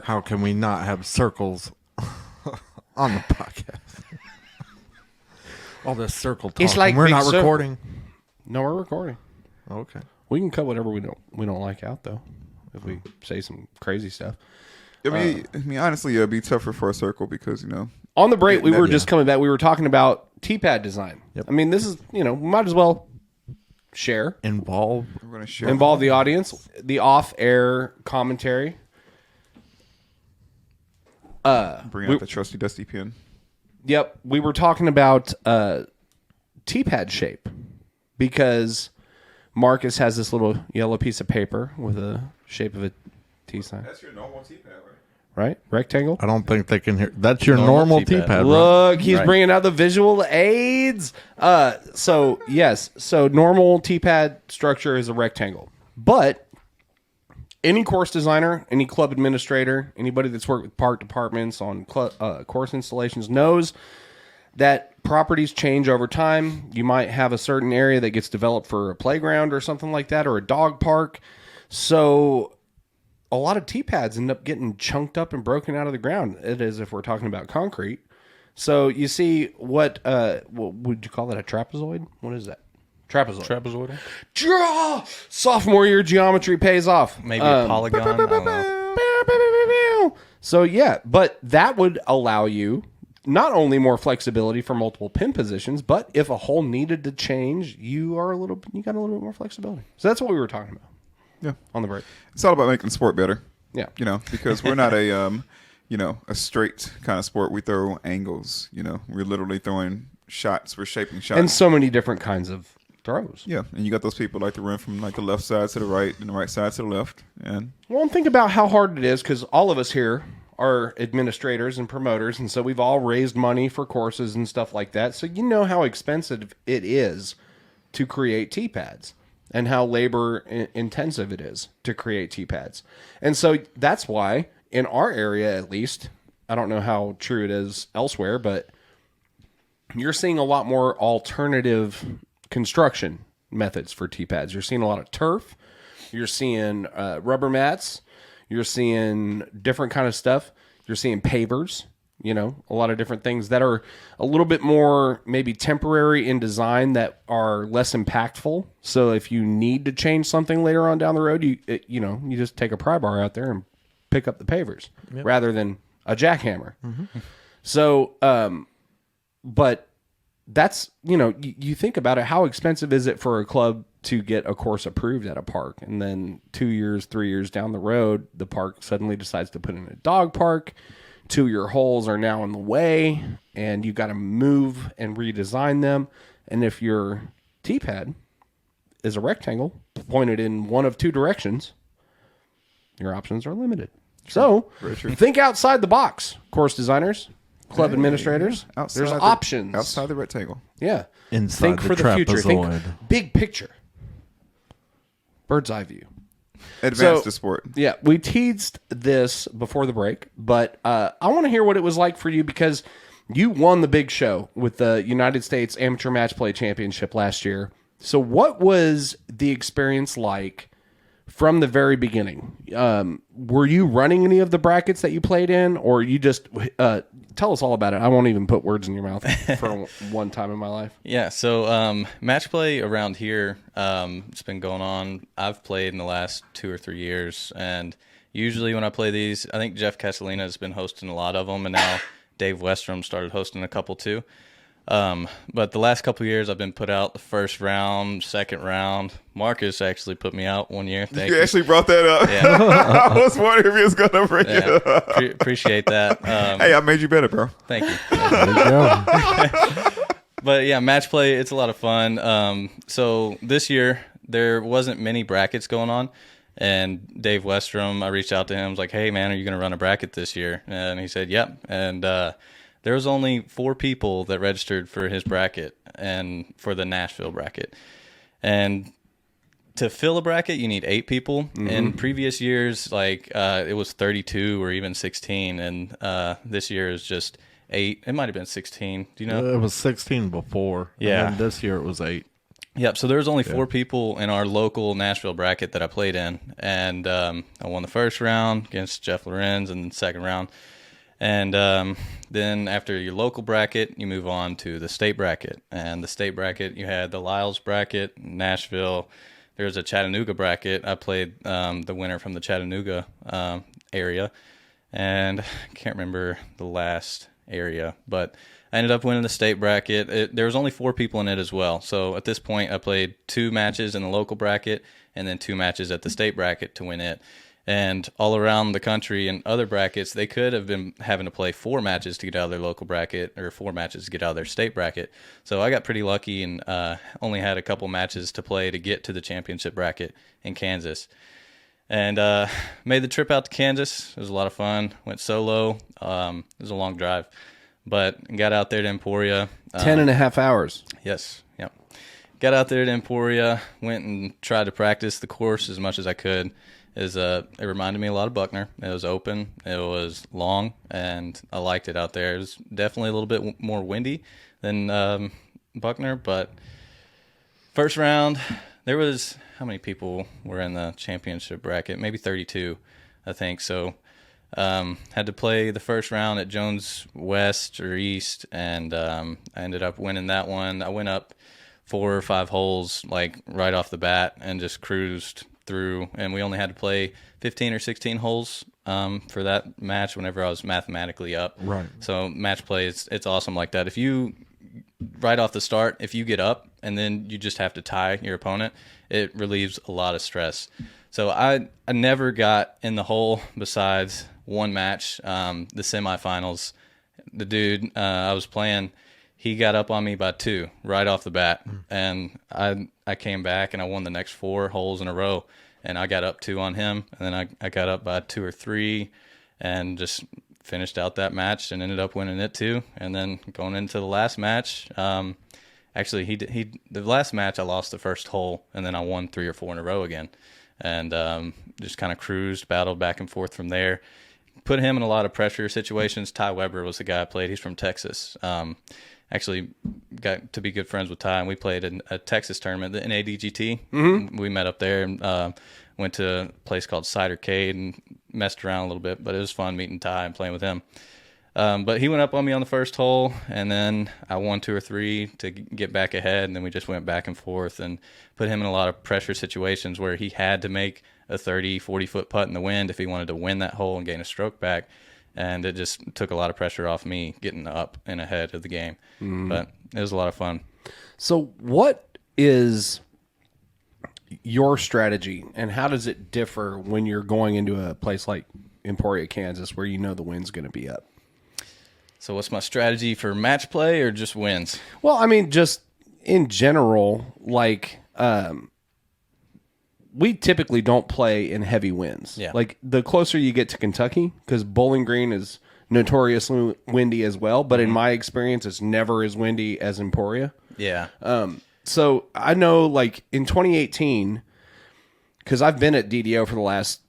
How can we not have circles on the podcast? All this circle talk. It's like we're big not circle. recording. No, we're recording. Okay. We can cut whatever we don't like out though. If we say some crazy stuff. I mean, honestly, it'd be tougher for a circle because On the break, we Yeah, were yeah. just coming back. We were talking about TPad design. Yep. I mean, this is might as well share, Involve. we're going to share. involve the audience, the off-air commentary. Bring out the trusty dusty pen. Yep, we were talking about TPad shape because Marcus has this little yellow piece of paper with a shape of a T sign, That's your normal TPad, right? right? Rectangle. I don't think they can hear. That's your Normal normal TPad. TPad. Right? Look, he's Right. bringing out the visual aids. So normal TPad structure is a rectangle, but any course designer, any club administrator, anybody that's worked with park departments on course installations knows that properties change over time. You might have a certain area that gets developed for a playground or something like that, or a dog park. So a lot of T-pads end up getting chunked up and broken out of the ground. It is if we're talking about concrete. So you see what would you call that, a trapezoid? What is that? Trapezoid. Trapezoidal? Draw! Sophomore year geometry pays off. Maybe a polygon? I don't know. So yeah, but that would allow you not only more flexibility for multiple pin positions, but if a hole needed to change, you got a little bit more flexibility. So that's what we were talking about. Yeah. On the break. It's all about making sport better. Yeah. Because we're not a a straight kind of sport. We throw angles. We're literally throwing shots. We're shaping shots. And so many different kinds of throws. Yeah, and you got those people like to run from like the left side to the right and the right side to the left. And Well, and think about how hard it is, because all of us here are administrators and promoters, and so we've all raised money for courses and stuff like that. So you know how expensive it is to create T-pads and how labor intensive it is to create T-pads. And so that's why in our area, at least, I don't know how true it is elsewhere, but you're seeing a lot more alternative construction methods for T-pads. You're seeing a lot of turf. You're seeing rubber mats. You're seeing different kind of stuff. You're seeing pavers, a lot of different things that are a little bit more maybe temporary in design that are less impactful. So if you need to change something later on down the road, you just take a pry bar out there and pick up the pavers rather than a jackhammer. Mm-hmm. So, but that's, you think about it, how expensive is it for a club to get a course approved at a park? And then 2 years, 3 years down the road, the park suddenly decides to put in a dog park. 2 of your holes are now in the way, and you got to move and redesign them. And if your TPad is a rectangle pointed in one of two directions, your options are limited. So think outside the box, course designers, club administrators. There's options. Outside the rectangle. Yeah. Inside think the for the future. Think trapezoid. big picture. Bird's eye view. Advance the sport. Yeah, we teased this before the break, but I want to hear what it was like for you, because you won the big show with the United States Amateur Match Play Championship last year. So what was the experience like from the very beginning? Were you running any of the brackets that you played in, or you just tell us all about it? I won't even put words in your mouth for one time in my life. Yeah, so match play around here, it's been going on. I've played in the last 2 or 3 years, and usually when I play these, I think Jeff Castellina has been hosting a lot of them, and now Dave Westrom started hosting a couple too. But the last couple of years, I've been put out the first round, second round. Marcus actually put me out one year. Thank you. Actually brought that up. Yeah. I was wondering if he was going to bring it up. Appreciate that. Hey, I made you better, bro. Thank you. There you go. But yeah, match play, it's a lot of fun. So this year, there wasn't many brackets going on. And Dave Westrom, I reached out to him. I was like, hey, man, are you going to run a bracket this year? And he said, yep. And there was only 4 people that registered for his bracket and for the Nashville bracket. And to fill a bracket, you need 8 people. Mm-hmm. In previous years, it was 32 or even 16. And this year is just 8. It might have been 16. Do you know? It was 16 before. Yeah. And then this year it was 8. Yep. So there was only 4 people in our local Nashville bracket that I played in. And I won the first round against Jeff Lorenz and the second round. And then after your local bracket, you move on to the state bracket. And the state bracket, you had the Lyles bracket, Nashville. There's a Chattanooga bracket. I played the winner from the Chattanooga area. And I can't remember the last area, but I ended up winning the state bracket. There was only 4 people in it as well. So at this point, I played 2 matches in the local bracket and then 2 matches at the state bracket to win it. And all around the country and other brackets, they could have been having to play 4 matches to get out of their local bracket or 4 matches to get out of their state bracket. So I got pretty lucky and only had a couple matches to play to get to the championship bracket in Kansas. And made the trip out to Kansas. It was a lot of fun. Went solo. It was a long drive. But got out there to Emporia. 10.5 hours. Yes. Yep. Got out there to Emporia. Went and tried to practice the course as much as I could. It reminded me a lot of Buckner. It was open. It was long, and I liked it out there. It was definitely a little bit more windy than Buckner, but first round, there was, how many people were in the championship bracket? Maybe 32, I think. So had to play the first round at Jones West or East, and I ended up winning that one. I went up 4 or 5 holes right off the bat and just cruised through, and we only had to play 15 or 16 holes for that match whenever I was mathematically up. Right. So match play, it's awesome like that. If you, right off the start, if you get up and then you just have to tie your opponent, it relieves a lot of stress. So I never got in the hole besides one match, the semifinals. The dude I was playing, he got up on me by 2 right off the bat, and I came back and I won the next 4 holes in a row, and I got up 2 on him, and then I got up by 2 or 3, and just finished out that match and ended up winning it too. And then going into the last match, actually the last match I lost the first hole, and then I won 3 or 4 in a row again, and just kind of cruised, battled back and forth from there. Put him in a lot of pressure situations. Ty Weber was the guy I played. He's from Texas. Actually got to be good friends with Ty, and we played in a Texas tournament, the NADGT. Mm-hmm. We met up there and went to a place called Cidercade and messed around a little bit, but it was fun meeting Ty and playing with him. But he went up on me on the first hole, and then I won 2 or 3 to get back ahead, and then we just went back and forth and put him in a lot of pressure situations where he had to make a 30, 40-foot putt in the wind if he wanted to win that hole and gain a stroke back. and it just took a lot of pressure off me getting up and ahead of the game. But it was a lot of fun. So what is your strategy, and how does it differ when you're going into a place like Emporia, Kansas, where you know the wind's going to be up? So what's my strategy for match play or just wins? Well, I mean, just in general, like, we typically don't play in heavy winds. Yeah. Like, the closer you get to Kentucky, because Bowling Green is notoriously windy as well, but in my experience, it's never as windy as Emporia. Yeah. So I know, like, in 2018, because I've been at DDO for the last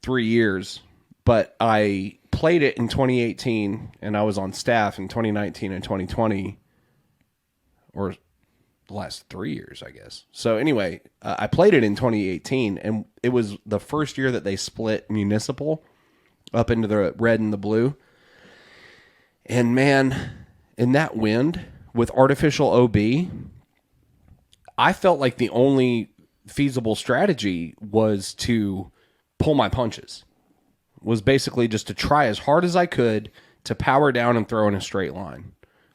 3 years, but I played it in 2018, and I was on staff in 2019 and 2020, or the last 3 years, I guess. So anyway, I played it in 2018, and it was the first year that they split municipal up into the red and the blue. And man, in that wind with artificial OB, I felt like the only feasible strategy was to pull my punches. Was basically just to try as hard as I could to power down and throw in a straight line.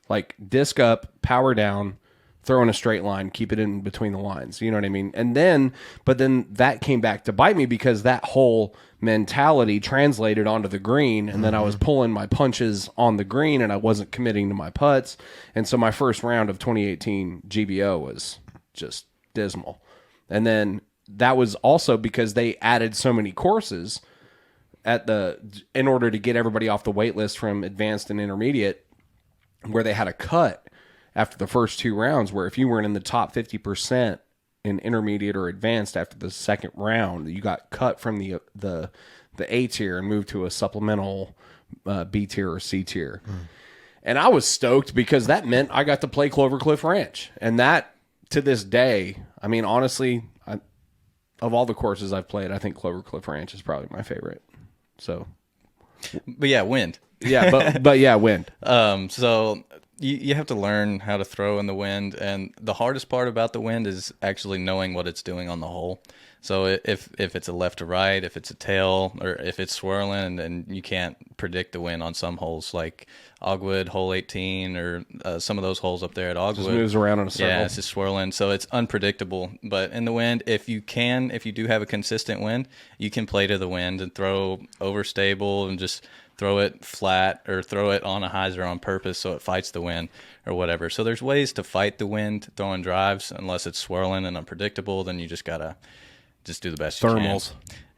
Like, disc up, power down, throw in a straight line, keep it in between the lines. You know what I mean? And then, but then that came back to bite me, because that whole mentality translated onto the green, and then I was pulling my punches on the green, and I wasn't committing to my putts. And so my first round of 2018 GBO was just dismal. And then that was also because they added so many courses in order to get everybody off the wait list from advanced and intermediate, where they had a cut after the first 2 rounds, where if you weren't in the top 50% in intermediate or advanced after the second round, you got cut from the A tier and moved to a supplemental B tier or C tier. And I was stoked, because that meant I got to play Clover Cliff Ranch. And that, to this day, I mean, honestly, of all the courses I've played, I think Clover Cliff Ranch is probably my favorite. So, But yeah, wind. yeah, but yeah, wind. So you have to learn how to throw in the wind, and the hardest part about the wind is actually knowing what it's doing on the hole. So if it's a left to right, if it's a tail, or if it's swirling, and you can't predict the wind on some holes, like Ogwood, hole 18, or some of those holes up there at Ogwood. Just moves around in a circle. Yeah, it's just swirling, so it's unpredictable. But in the wind, if you do have a consistent wind, you can play to the wind and throw overstable and just throw it flat, or throw it on a hyzer on purpose so it fights the wind or whatever. So there's ways to fight the wind throwing drives. Unless it's swirling and unpredictable, then you just gotta just do the best you can. Thermals.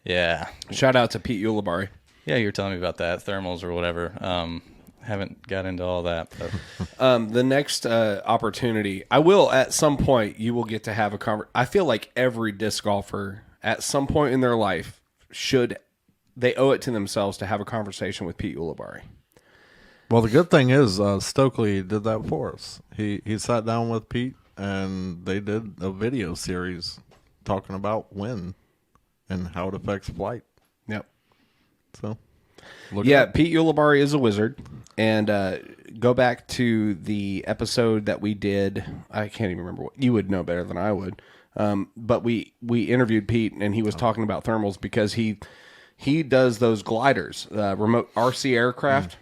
Yeah. Shout out to Peteulabari. Yeah, you were telling me about that, thermals or whatever. Haven't got into all that. But. The next opportunity, I will, at some point, you will get to have a conversation. I feel like every disc golfer at some point in their life they owe it to themselves to have a conversation with Peteulabari. Well, the good thing is Stokely did that for us. He sat down with Pete, and they did a video series talking about wind and how it affects flight. Yep. So, Peteulabari is a wizard. And go back to the episode that we did. I can't even remember what. You would know better than I would. But we interviewed Pete, and he was talking about thermals, because he does those gliders, remote RC aircraft,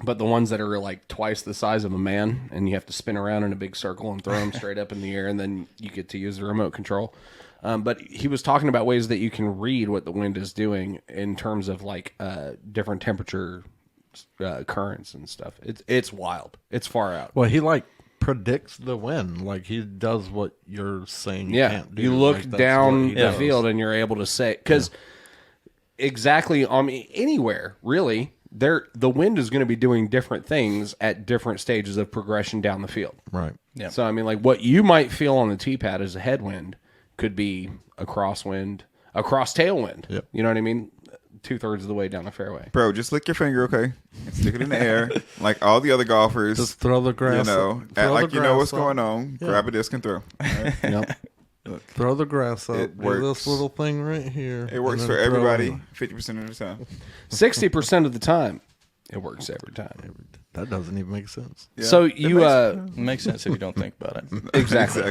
but the ones that are like twice the size of a man, and you have to spin around in a big circle and throw them straight up in the air, and then you get to use the remote control. But he was talking about ways that you can read what the wind is doing in terms of like different temperature currents and stuff. It's wild. It's far out. Well, he predicts the wind. Like, he does what you're saying you can't do. You look Like, that's down what he the does. field, and you're able to say, because exactly, anywhere really, the wind is going to be doing different things at different stages of progression down the field. Right. Yeah. So I mean, like, what you might feel on the TPad as a headwind could be a crosswind, a cross tailwind. Yep. You know what I mean? 2/3 of the way down the fairway. Bro, just lick your finger, okay? And stick it in the air. Like all the other golfers. Just throw the grass. You know, throw act the like you know what's grass up. going on. Yeah. Grab a disc and throw. All right? Yep. Throw the grass up. It Do works. this little thing right here. It works and for then throw everybody it. 50% of the time. 60% of the time, it works every time. That doesn't even make sense. Yeah, So it you It makes sense if you don't think about it. exactly.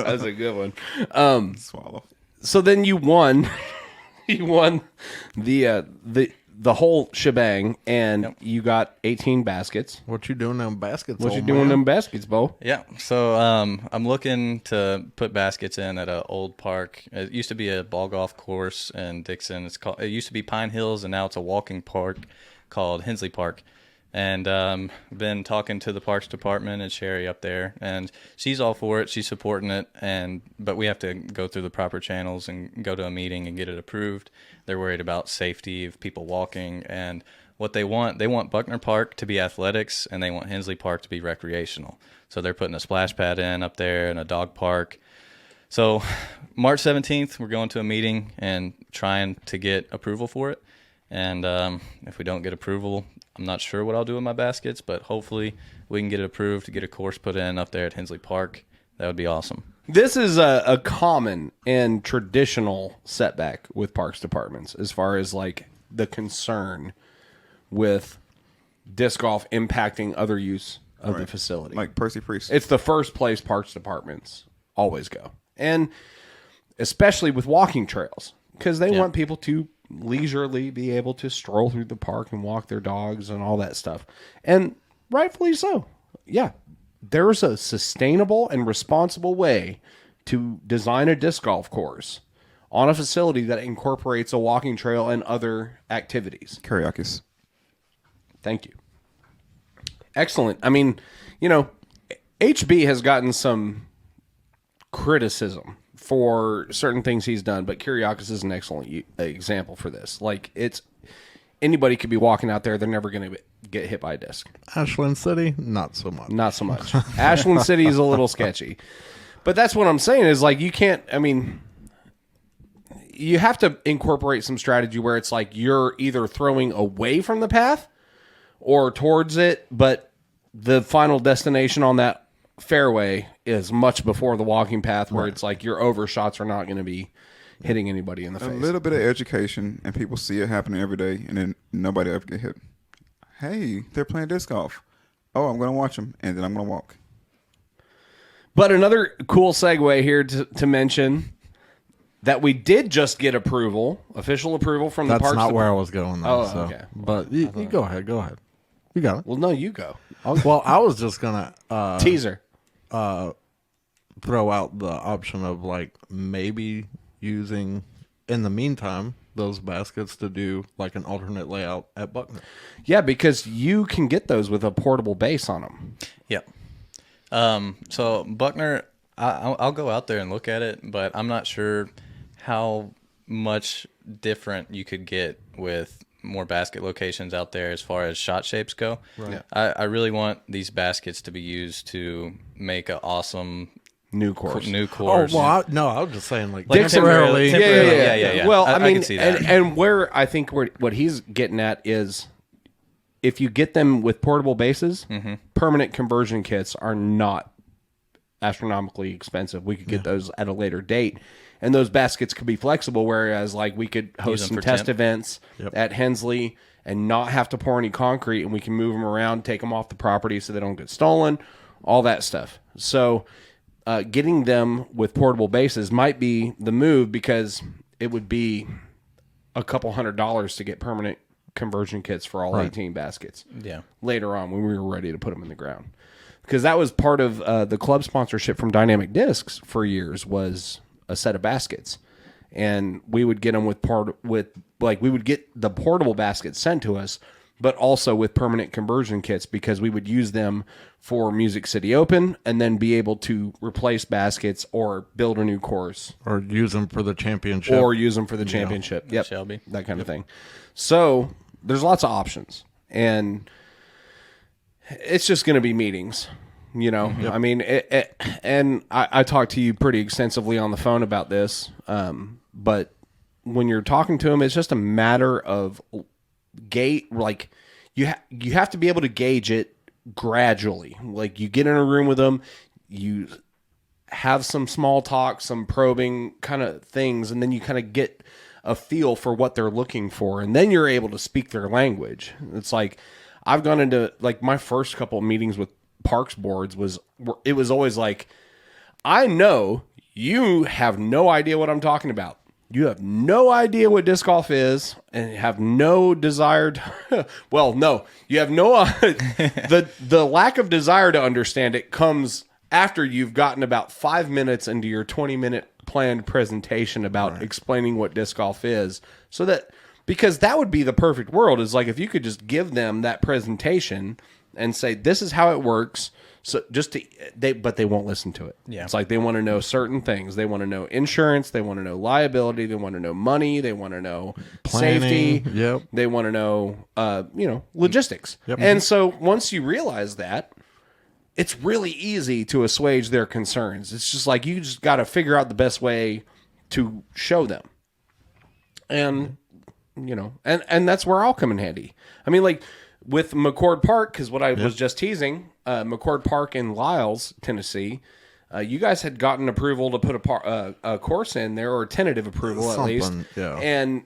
That's a good one. Swallow. So then you won. You won the the whole shebang, and you got 18 baskets. What you doing in them baskets? What you old doing in man? them baskets, Bo? Yeah, so I'm looking to put baskets in at an old park. It used to be a ball golf course in Dixon. It used to be Pine Hills, and now it's a walking park called Hensley Park. And been talking to the Parks Department and Sherry up there, and she's all for it. She's supporting it, but we have to go through the proper channels and go to a meeting and get it approved. They're worried about safety of people walking, and what they want Buckner Park to be athletics, and they want Hensley Park to be recreational. So they're putting a splash pad in up there and a dog park. So March 17th, we're going to a meeting and trying to get approval for it. And if we don't get approval, I'm not sure what I'll do with my baskets, but hopefully we can get it approved to get a course put in up there at Hensley Park. That would be awesome. This is a common and traditional setback with parks departments as far as like the concern with disc golf impacting other use of the facility. Like Percy Priest. It's the first place parks departments always go. And especially with walking trails, because they want people to leisurely be able to stroll through the park and walk their dogs and all that stuff. And rightfully so. Yeah. There's a sustainable and responsible way to design a disc golf course on a facility that incorporates a walking trail and other activities. Karaoke. Thank you. Excellent. I mean, you know, HB has gotten some criticism for certain things he's done, but Kyriakis is an excellent example for this. Like, it's anybody could be walking out there, they're never going to get hit by a disc. Ashland City, not so much. Not so much. Ashland City is a little sketchy. But that's what I'm saying is, like, you can't, I mean, you have to incorporate some strategy where it's like you're either throwing away from the path or towards it, but the final destination on that fairway is much before the walking path, where it's like your overshots are not going to be hitting anybody in the face. A little bit of education, and people see it happening every day, and then nobody ever get hit. Hey, they're playing disc golf. Oh, I'm going to watch them, and then I'm going to walk. But another cool segue here to mention that we did just get official approval from the That's Parks not Dep- where I was going, though. Oh, okay. But you go ahead. Go ahead. You got it. Well, no, you go. Well, I was just going to Teaser. throw out the option of, like, maybe using, in the meantime, those baskets to do, like, an alternate layout at Buckner. Yeah, because you can get those with a portable base on them. Yeah. So Buckner, I'll go out there and look at it, but I'm not sure how much different you could get with more basket locations out there as far as shot shapes go. Right. Yeah. I really want these baskets to be used to make an awesome New course. Oh, well, I was just saying, like temporarily. temporarily. Yeah. Well, I mean, can see that. and where I think what he's getting at is if you get them with portable bases, permanent conversion kits are not astronomically expensive. We could get those at a later date. And those baskets could be flexible, whereas like we could host some test events at Hensley and not have to pour any concrete, and we can move them around, take them off the property so they don't get stolen, all that stuff. So getting them with portable bases might be the move, because it would be a couple $100 to get permanent conversion kits for all 18 baskets. Yeah. Later on when we were ready to put them in the ground. Because that was part of the club sponsorship from Dynamic Discs for years, was a set of baskets. And we would get them we would get the portable baskets sent to us, but also with permanent conversion kits, because we would use them for Music City Open and then be able to replace baskets or build a new course. Or use them for the championship. Yep. Shelby. That kind of thing. So there's lots of options. And it's just going to be meetings, you know. I mean, and I talked to you pretty extensively on the phone about this, but when you're talking to them, it's just a matter of like you have to be able to gauge it gradually. Like, you get in a room with them, you have some small talk, some probing kind of things, and then you kind of get a feel for what they're looking for, and then you're able to speak their language. It's like, I've gone into, like, my first couple of meetings with parks boards was always like, I know you have no idea what I'm talking about. you have no idea what disc golf is and have no desire to, well, no, you have no, the lack of desire to understand it comes after you've gotten about 5 minutes into your 20-minute planned presentation about explaining what disc golf is. So that, because that would be the perfect world, is like if you could just give them that presentation and say, this is how it works. So just to, but they won't listen to it. Yeah. It's like they want to know certain things. They want to know insurance. They want to know liability. They want to know money. They want to know Planning. safety. Yep. They want to know, logistics. Yep. And so once you realize that, it's really easy to assuage their concerns. It's just like you just got to figure out the best way to show them. And, and that's where I'll come in handy. I mean, like with McCord Park, because what I was just teasing, McCord Park in Lyles, Tennessee, you guys had gotten approval to put a course in there, or tentative approval at least. Yeah. And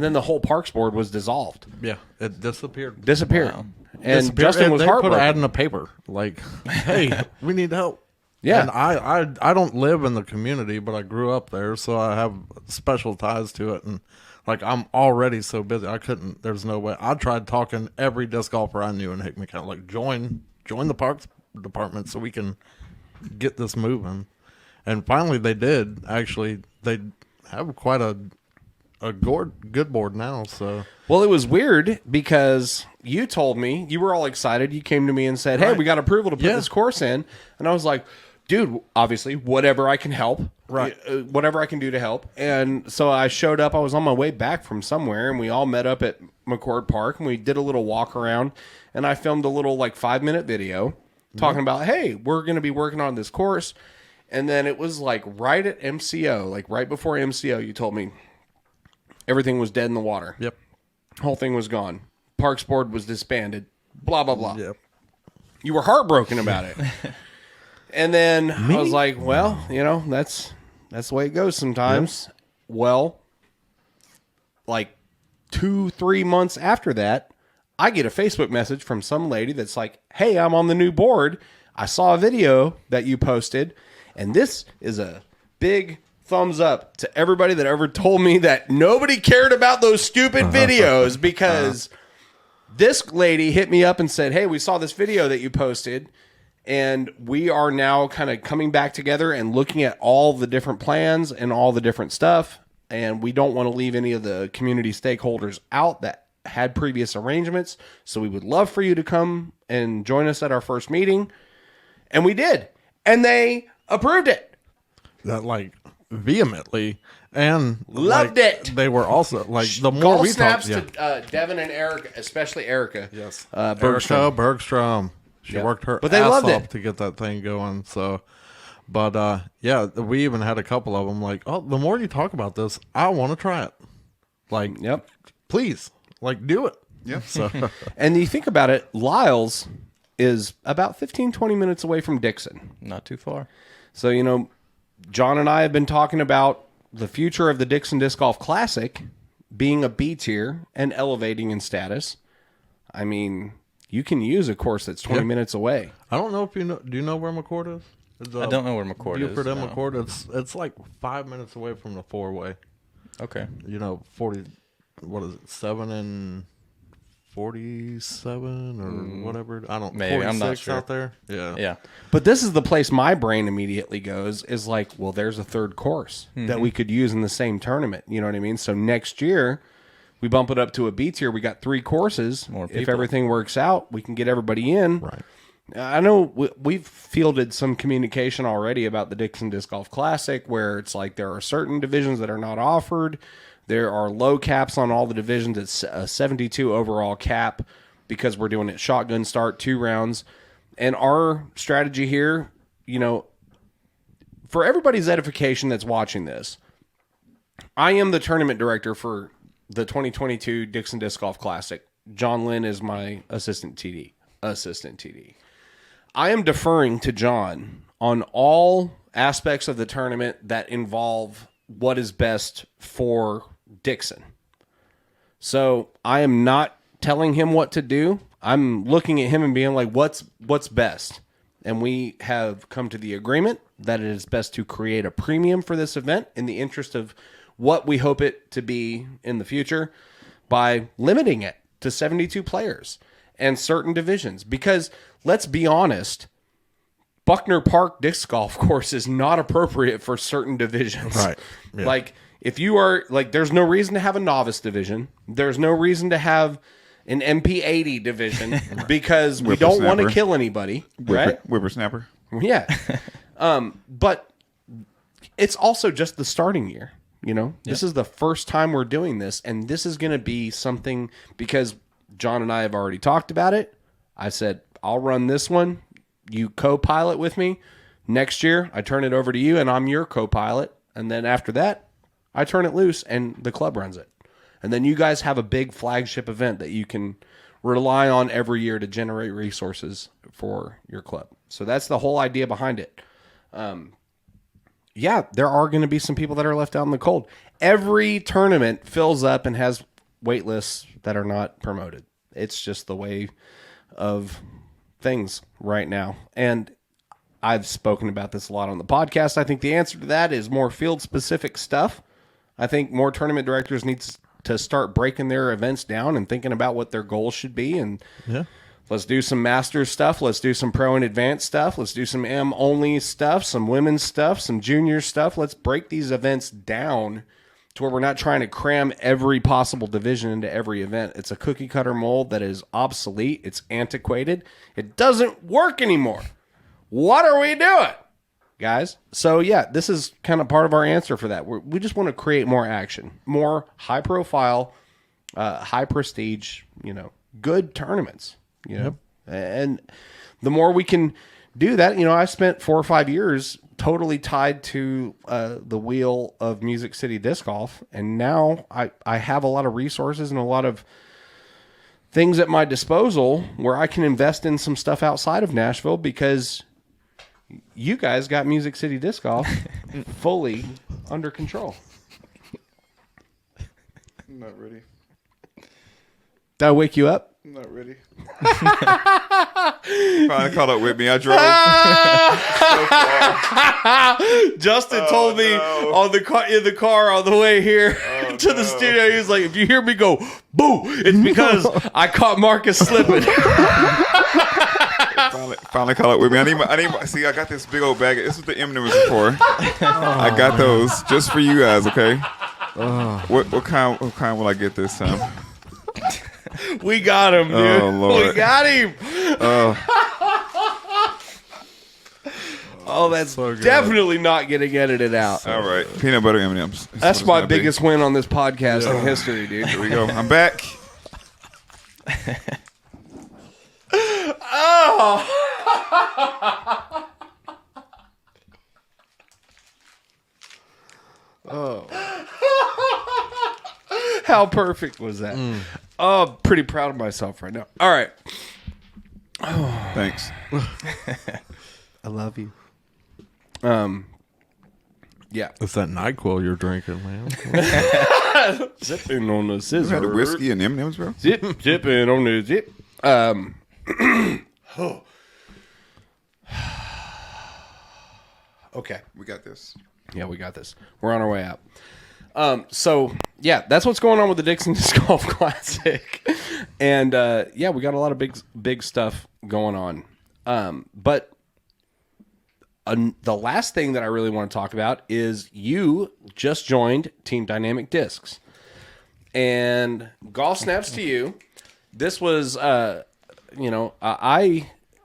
then the whole Parks Board was dissolved. Yeah, it disappeared. Wow. And Disappeared. Justin was they heartbroken. put an ad in the paper like, "Hey, we need help." Yeah. And I don't live in the community, but I grew up there, so I have special ties to it. And like, I'm already so busy, I couldn't. There's no way. I tried talking every disc golfer I knew in Hickman County, like join the parks department so we can get this moving. And finally, they did. Actually, they have quite a good board now. So well, it was weird because you told me, you were all excited. You came to me and said, "Hey, we got approval to put this course in," and I was like, "Dude, obviously, whatever I can help, whatever I can do to help." And so I showed up. I was on my way back from somewhere, and we all met up at McCord Park, and we did a little walk around. And I filmed a little 5-minute video talking about, "Hey, we're going to be working on this course." And then it was right at MCO, right before MCO, you told me everything was dead in the water. Yep. Whole thing was gone. Parks Board was disbanded. Blah, blah, blah. Yep. You were heartbroken about it. And then I was like, well, that's the way it goes sometimes. Yep. Well, 2-3 months after that, I get a Facebook message from some lady that's like, "Hey, I'm on the new board. I saw a video that you posted, and this is a big thumbs up to everybody that ever told me that nobody cared about those stupid videos, because this lady hit me up and said, "Hey, we saw this video that you posted, and we are now kind of coming back together and looking at all the different plans and all the different stuff, and we don't want to leave any of the community stakeholders out that had previous arrangements, so we would love for you to come and join us at our first meeting." And we did, and they approved it. That vehemently, and loved it. They were also the more Golf we snaps talked, to Devin and Erica, especially Erica. yes, Bergstrom. Bergstrom. She worked her But they ass loved off it. to get that thing going. So, but we even had a couple of them the more you talk about this, I want to try it. Yep. Please, do it. Yep. So, And you think about it, Lyles is about 15-20 minutes away from Dixon. Not too far. So, John and I have been talking about the future of the Dixon Disc Golf Classic being a B tier and elevating in status. I mean, you can use a course that's 20 minutes away. I don't know if you know. Do you know where McCord is? I don't know where McCord is. Buford and no. McCord. It's 5 minutes away from the 4-way. Okay. 40. What is it? 7 and 47 or whatever. I don't. Maybe, I'm not 46 sure. out there. Yeah. Yeah. But this is the place my brain immediately goes, is well, there's a third course that we could use in the same tournament. You know what I mean? So next year, we bump it up to a B tier. We got 3 courses. More If people. everything works out, we can get everybody in. Right. I know we've fielded some communication already about the Dixon Disc Golf Classic, where it's there are certain divisions that are not offered. There are low caps on all the divisions. It's a 72 overall cap because we're doing it shotgun start, 2 rounds. And our strategy here, for everybody's edification that's watching this, I am the tournament director for the 2022 Dixon Disc Golf Classic. Jon Lynn is my assistant TD. I am deferring to Jon on all aspects of the tournament that involve what is best for Dixon. So I am not telling him what to do. I'm looking at him and being what's best? And we have come to the agreement that it is best to create a premium for this event in the interest of what we hope it to be in the future by limiting it to 72 players and certain divisions. Because let's be honest, Buckner Park disc golf course is not appropriate for certain divisions. Right. Yeah. Like if you are like, there's no reason to have a novice division. There's no reason to have an MP80 division because we don't want to kill anybody. Right? Whippersnapper. Yeah. But it's also just the starting year. You know, this is the first time we're doing this, and this is going to be something because Jon and I have already talked about it. I said, I'll run this one. You co-pilot with me. Next year, I turn it over to you, and I'm your co-pilot. And then after that, I turn it loose, and the club runs it. And then you guys have a big flagship event that you can rely on every year to generate resources for your club. So that's the whole idea behind it. Yeah, there are going to be some people that are left out in the cold. Every tournament fills up and has wait lists that are not promoted. It's just the way of things right now. And I've spoken about this a lot on the podcast. I think the answer to that is more field-specific stuff. I think more tournament directors need to start breaking their events down and thinking about what their goals should be. And let's do some Masters stuff. Let's do some Pro and Advanced stuff. Let's do some M-only stuff, some women's stuff, some junior stuff. Let's break these events down to where we're not trying to cram every possible division into every event. It's a cookie-cutter mold that is obsolete. It's antiquated. It doesn't work anymore. What are we doing, guys? So, yeah, this is kind of part of our answer for that. We just want to create more action, more high-profile, high-prestige, good tournaments. And the more we can do that, I spent 4 or 5 years totally tied to the wheel of Music City Disc Golf, and now I have a lot of resources and a lot of things at my disposal where I can invest in some stuff outside of Nashville because you guys got Music City Disc Golf fully under control. I'm not ready. Did I wake you up? I'm not ready. Finally caught up with me. I drove so far. Justin told me on in the car on the way here to the studio, he was like, if you hear me go, boo, it's because I caught Marcus slipping. Finally caught up with me. I need see, I got this big old bag. This is the M&M's for. I got those just for you guys, okay? What kind will I get this time? We got him, dude. Oh, Lord. We got him. Oh, that's So good. definitely not getting edited out. All right, peanut butter M&Ms. That's my biggest win on this podcast in history, dude. Here we go. I'm back. Oh. How perfect was that? Oh, I'm pretty proud of myself right now. All right. Thanks. I love you. Yeah. It's that NyQuil you're drinking, man. Zipping on the You scissor. had a whiskey and M&Ms, bro? Zipping on the zip. Okay. We got this. Yeah, we got this. We're on our way out. So yeah, that's what's going on with the Dixon Disc Golf Classic, and yeah, we got a lot of big stuff going on. But the last thing that I really want to talk about is you just joined Team Dynamic Discs, and golf snaps to you. This was, I've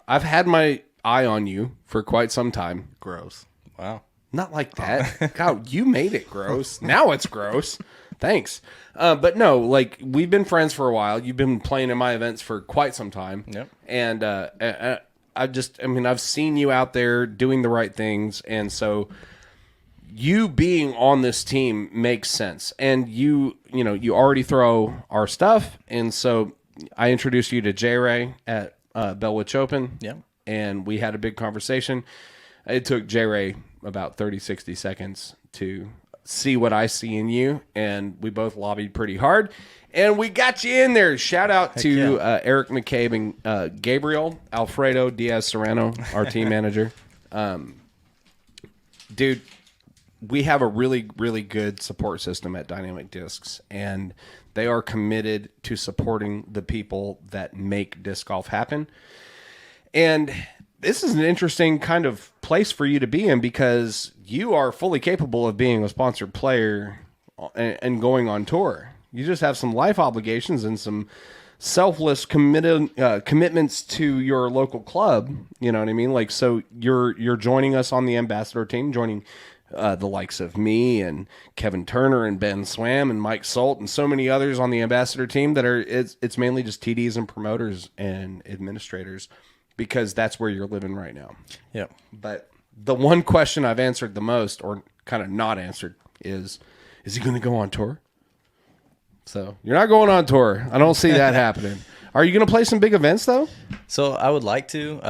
had my eye on you for quite some time. Gross. Wow. Not like that. God, you made it gross. Now it's gross. Thanks. But no, like, we've been friends for a while. You've been playing in my events for quite some time. Yep. And I've seen you out there doing the right things. And so you being on this team makes sense. And you already throw our stuff. And so I introduced you to J-Ray at Bellwitch Open. Yep. And we had a big conversation. It took J-Ray about 30, 60 seconds to see what I see in you, and we both lobbied pretty hard, and we got you in there. Shout out to Eric McCabe and Gabriel Alfredo Diaz Serrano, our team manager. Dude, we have a really, really good support system at Dynamic Discs, and they are committed to supporting the people that make disc golf happen. And this is an interesting kind of place for you to be in because you are fully capable of being a sponsored player and going on tour. You just have some life obligations and some selfless commitments to your local club. You know what I mean? Like, so you're joining us on the ambassador team, joining the likes of me and Kevin Turner and Ben Swam and Mike Salt and so many others on the ambassador team that are it's mainly just TDs and promoters and administrators because that's where you're living right now. Yeah. But the one question I've answered the most, or kind of not answered, is he going to go on tour? So you're not going on tour. I don't see that happening. Are you going to play some big events though? So I would like to.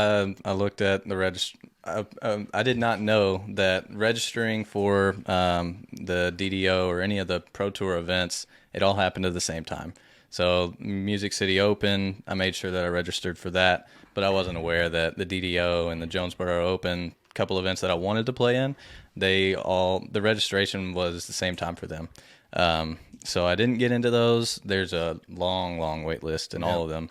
I looked at the register. I did not know that registering for the DDO or any of the Pro Tour events, it all happened at the same time. So Music City Open, I made sure that I registered for that, but I wasn't aware that the DDO and the Jonesboro Open, couple events that I wanted to play in, the registration was the same time for them. So I didn't get into those. There's a long wait list in all of them.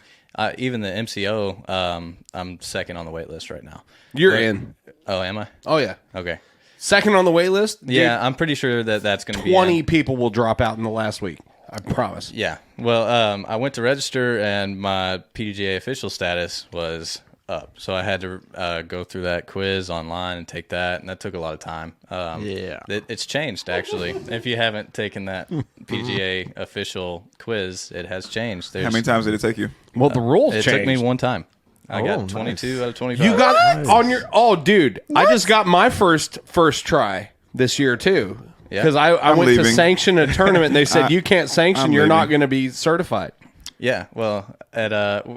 Even the MCO, I'm second on the wait list right now. You're in. Oh, am I? Oh, yeah. Okay. Second on the wait list? Yeah, I'm pretty sure that that's going to be 20 people will drop out in the last week. I promise. Yeah. Well, I went to register, and my PDGA official status was up. So I had to go through that quiz online and take that, and that took a lot of time. It's changed, actually. If you haven't taken that PDGA official quiz, it has changed. How many times did it take you? Well, the rules It changed. took me one time. I got nice. 22 out of 25. You got on your... Oh, dude. I just got my first try this year, too. Yeah. Because I went to leaving. sanction a tournament, and they said, you can't sanction. I'm You're not leaving. going to be certified. Yeah. Well, at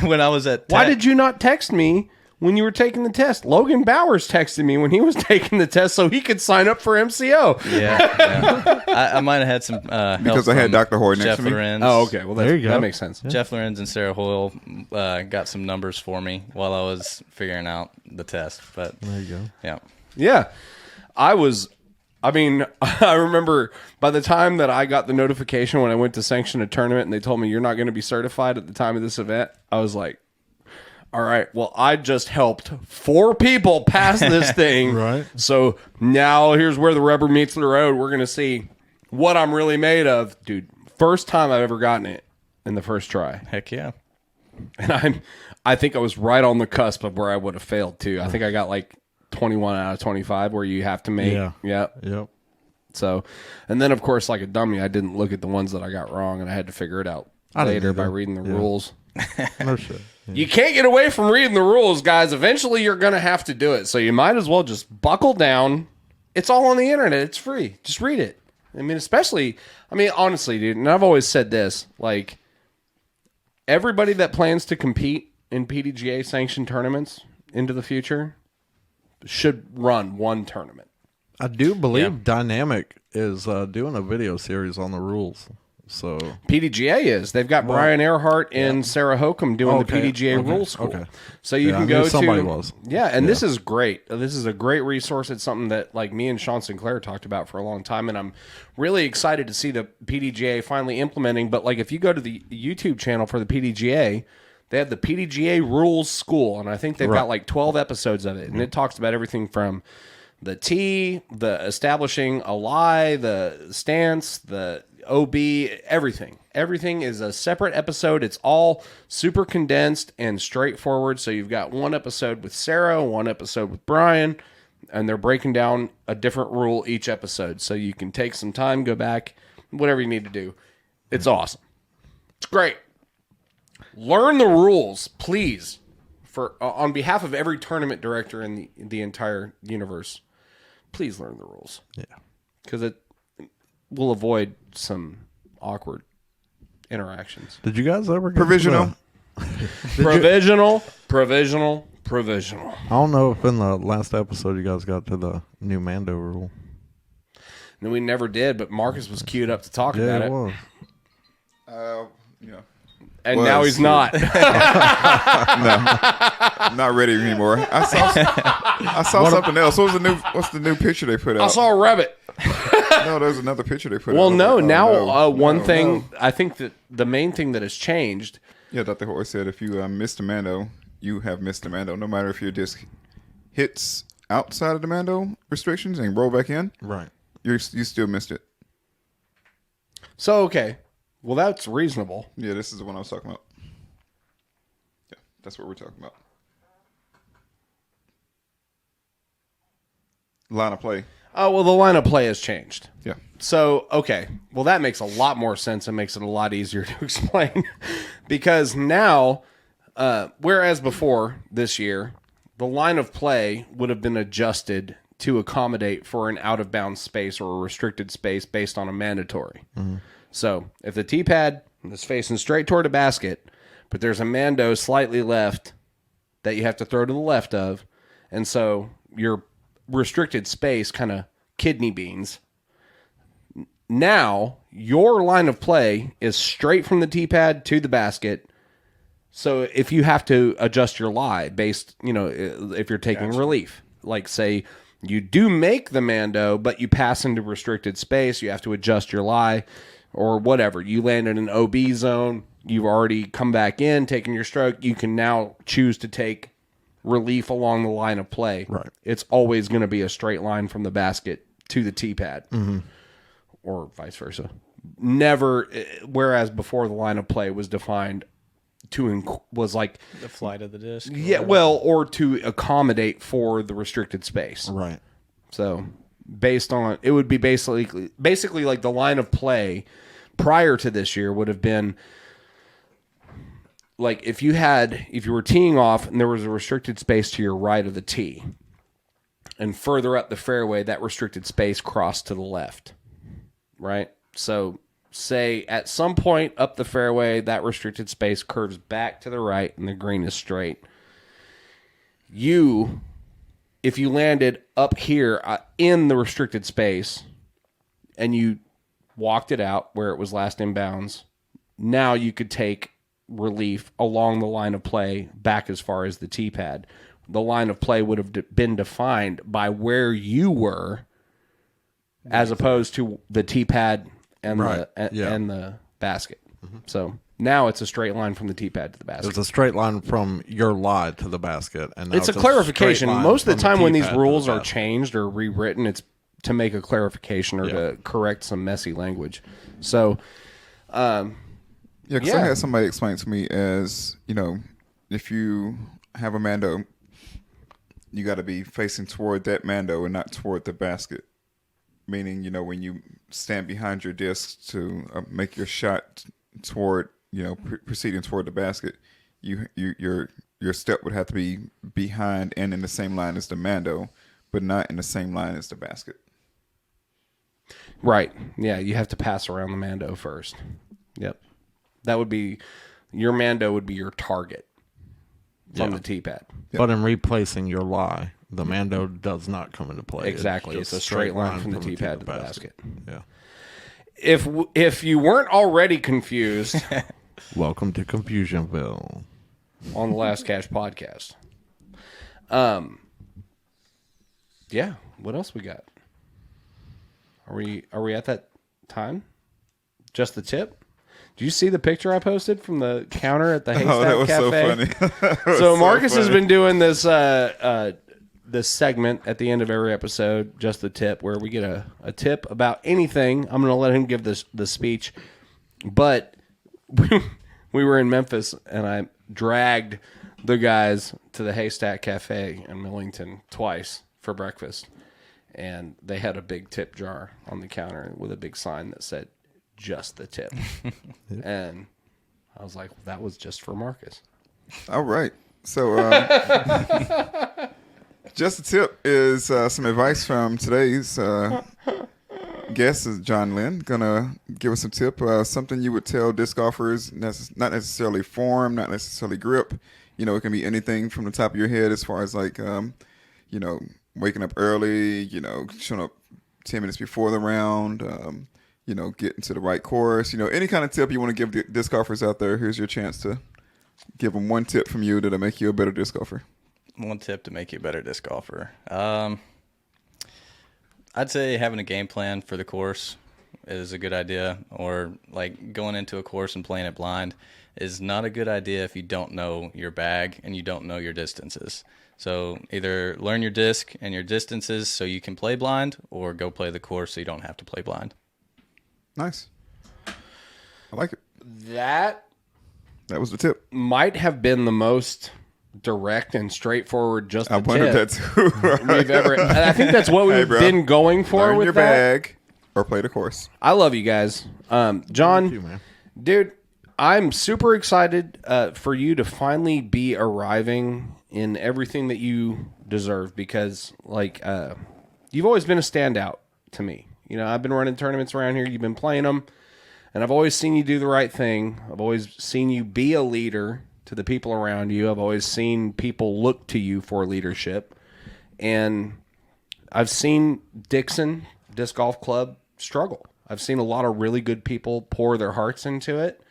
when I was at Why did you not text me when you were taking the test? Logan Bowers texted me when he was taking the test so he could sign up for MCO. Yeah. I might have had some help Because I had from Dr. Hoy next Jeff to me. Lorenz. Oh, okay. Well, There you go. that makes sense. Jeff Lorenz and Sarah Hoyle got some numbers for me while I was figuring out the test. But There you go. yeah. Yeah. I remember by the time that I got the notification when I went to sanction a tournament and they told me you're not going to be certified at the time of this event, I was like, all right, well, I just helped 4 people pass this thing. Right. So now here's where the rubber meets the road. We're going to see what I'm really made of. Dude, first time I've ever gotten it in the first try. Heck yeah. And I think I was right on the cusp of where I would have failed too. I think I got like 21 out of 25 where you have to make. Yeah. Yep. So, and then of course, like a dummy, I didn't look at the ones that I got wrong and I had to figure it out I didn't later by either. reading the Yeah. rules. No shit. You can't get away from reading the rules, guys. Eventually you're going to have to do it. So you might as well just buckle down. It's all on the internet. It's free. Just read it. Honestly, dude, and I've always said this, like everybody that plans to compete in PDGA sanctioned tournaments into the future should run one tournament. I do believe Yeah. Dynamic is doing a video series on the rules. So PDGA is. They've got Brian Earhart and Sarah Hokum doing Okay, the PDGA okay, Rules School. okay. So you Yeah, can I go knew to somebody was. Yeah, and this is great. This is a great resource. It's something that like me and Sean Sinclair talked about for a long time, and I'm really excited to see the PDGA finally implementing. But like if you go to the YouTube channel for the PDGA, they have the PDGA Rules School, and I think they've got like 12 episodes of it, and it talks about everything from the tee, the establishing a lie, the stance, the OB, everything. Everything is a separate episode. It's all super condensed and straightforward. So you've got one episode with Sarah, one episode with Brian, and they're breaking down a different rule each episode. So you can take some time, go back, whatever you need to do. It's awesome. It's great. Learn the rules, please, for on behalf of every tournament director in the entire universe. Please learn the rules. yeah. Because it will avoid some awkward interactions. Did you guys ever get Provisional. Provisional. I don't know if in the last episode you guys got to the new Mando rule. No, we never did, but Marcus was queued up to talk Yeah, about it it. was. Yeah. And Was. now he's not. I'm not ready anymore. I saw something else. What's the new picture they put out? I saw a rabbit. No, there's another picture they put out. Well, no. Oh, Now, no. one No, thing, no. I think that the main thing that has changed. Yeah, Dr. Horse said if you miss the Mando, you have missed the Mando. No matter if your disc hits outside of the Mando restrictions and roll back in, Right. you still missed it. So, okay. Well, that's reasonable. Yeah, this is the one I was talking about. Yeah, that's what we're talking about. Line of play. Oh, well, the line of play has changed. Yeah. So, okay. Well, that makes a lot more sense and makes it a lot easier to explain. Because now, whereas before this year, the line of play would have been adjusted to accommodate for an out-of-bounds space or a restricted space based on a mandatory. Mm-hmm. So, if the T-pad is facing straight toward a basket, but there's a Mando slightly left that you have to throw to the left of, and so your restricted space kind of kidney beans. Now, your line of play is straight from the T-pad to the basket. So if you have to adjust your lie based, if you're taking relief, like say you do make the Mando, but you pass into restricted space, you have to adjust your lie or whatever. You land in an OB zone, you've already come back in, taken your stroke. You can now choose to take relief along the line of play. Right. It's always going to be a straight line from the basket to the T-pad or vice versa. Never, whereas before the line of play was defined was like The flight of the disc. yeah, well, or to accommodate for the restricted space. Right. So based on it would be basically like the line of play prior to this year would have been like if you were teeing off and there was a restricted space to your right of the tee, and further up the fairway, that restricted space crossed to the left, right? So say at some point up the fairway, that restricted space curves back to the right and the green is straight. If you landed up here in the restricted space and you walked it out where it was last in bounds, now you could take relief along the line of play back as far as the T-pad. The line of play would have been defined by where you were as opposed to the T-pad and the basket. Mm-hmm. So now it's a straight line from the T-pad to the basket. It's a straight line from your lie to the basket. And now it's a clarification. Most of the time when these T-pad to rules the are basket. changed or rewritten, it's to make a clarification or to correct some messy language. So, Yeah, because I had somebody explain to me as, if you have a Mando, you got to be facing toward that Mando and not toward the basket. Meaning, when you stand behind your disc to make your shot toward, proceeding toward the basket, your step would have to be behind and in the same line as the Mando, but not in the same line as the basket. right. Yeah, you have to pass around the Mando first. Yep. That would be, your Mando would be your target from the T-pad. But in replacing your lie, the Mando does not come into play. Exactly. It's just a straight line from the T-pad to the basket. Yeah. If you weren't already confused Welcome to Confusionville. on the Last Cash podcast. Yeah, what else we got? Are we at that time? Just the tip? Did you see the picture I posted from the counter at the Haystack that was Cafe? so funny. So Marcus has been doing this this segment at the end of every episode, Just the Tip, where we get a tip about anything. I'm going to let him give the speech. But we were in Memphis, and I dragged the guys to the Haystack Cafe in Millington twice for breakfast. And they had a big tip jar on the counter with a big sign that said, Just the Tip. And I was like, that was just for Marcus. All right. So, just a tip is some advice from today's guest, is Jon Lynn. Gonna give us a tip, something you would tell disc golfers, not necessarily form, not necessarily grip. It can be anything from the top of your head as far as like, waking up early, showing up 10 minutes before the round, get into the right course. Any kind of tip you want to give the disc golfers out there, here's your chance to give them one tip from you that'll make you a better disc golfer. One tip to make you a better disc golfer. I'd say having a game plan for the course is a good idea, or like going into a course and playing it blind is not a good idea if you don't know your bag and you don't know your distances. So either learn your disc and your distances so you can play blind, or go play the course so you don't have to play blind. Nice. I like it. That was the tip. might have been the most direct and straightforward I wondered tip that too. we've ever. And I think that's what we've bro. been going for Learn with your that. bag or play the course. I love you guys. John, Thank you, man. dude, I'm super excited for you to finally be arriving in everything that you deserve, because you've always been a standout to me. I've been running tournaments around here. You've been playing them, and I've always seen you do the right thing. I've always seen you be a leader to the people around you. I've always seen people look to you for leadership, and I've seen Dixon Disc Golf Club struggle. I've seen a lot of really good people pour their hearts into it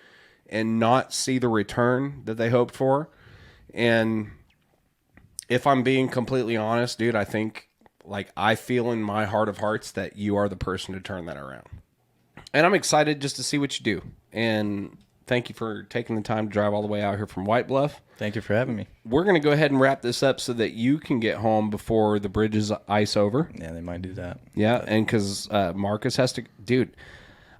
and not see the return that they hoped for. And if I'm being completely honest, dude, I think I feel in my heart of hearts that you are the person to turn that around. And I'm excited just to see what you do. And thank you for taking the time to drive all the way out here from White Bluff. Thank you for having me. We're going to go ahead and wrap this up so that you can get home before the bridges ice over. Yeah, they might do that. Yeah, and because Marcus has to... Dude,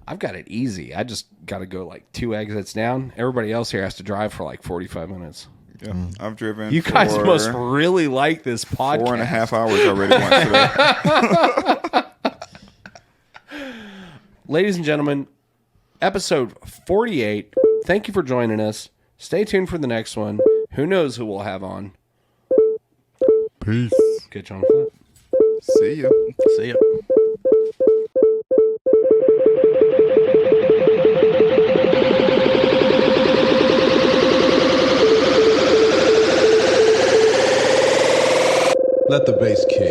I've got it easy. I just got to go 2 exits down. Everybody else here has to drive for 45 minutes. Yeah, I've driven. You guys must really like this podcast. 4.5 hours already once today. Ladies and gentlemen, episode 48. Thank you for joining us. Stay tuned for the next one. Who knows who we'll have on? Peace. Get you on foot. See ya. See ya. Let the bass kick.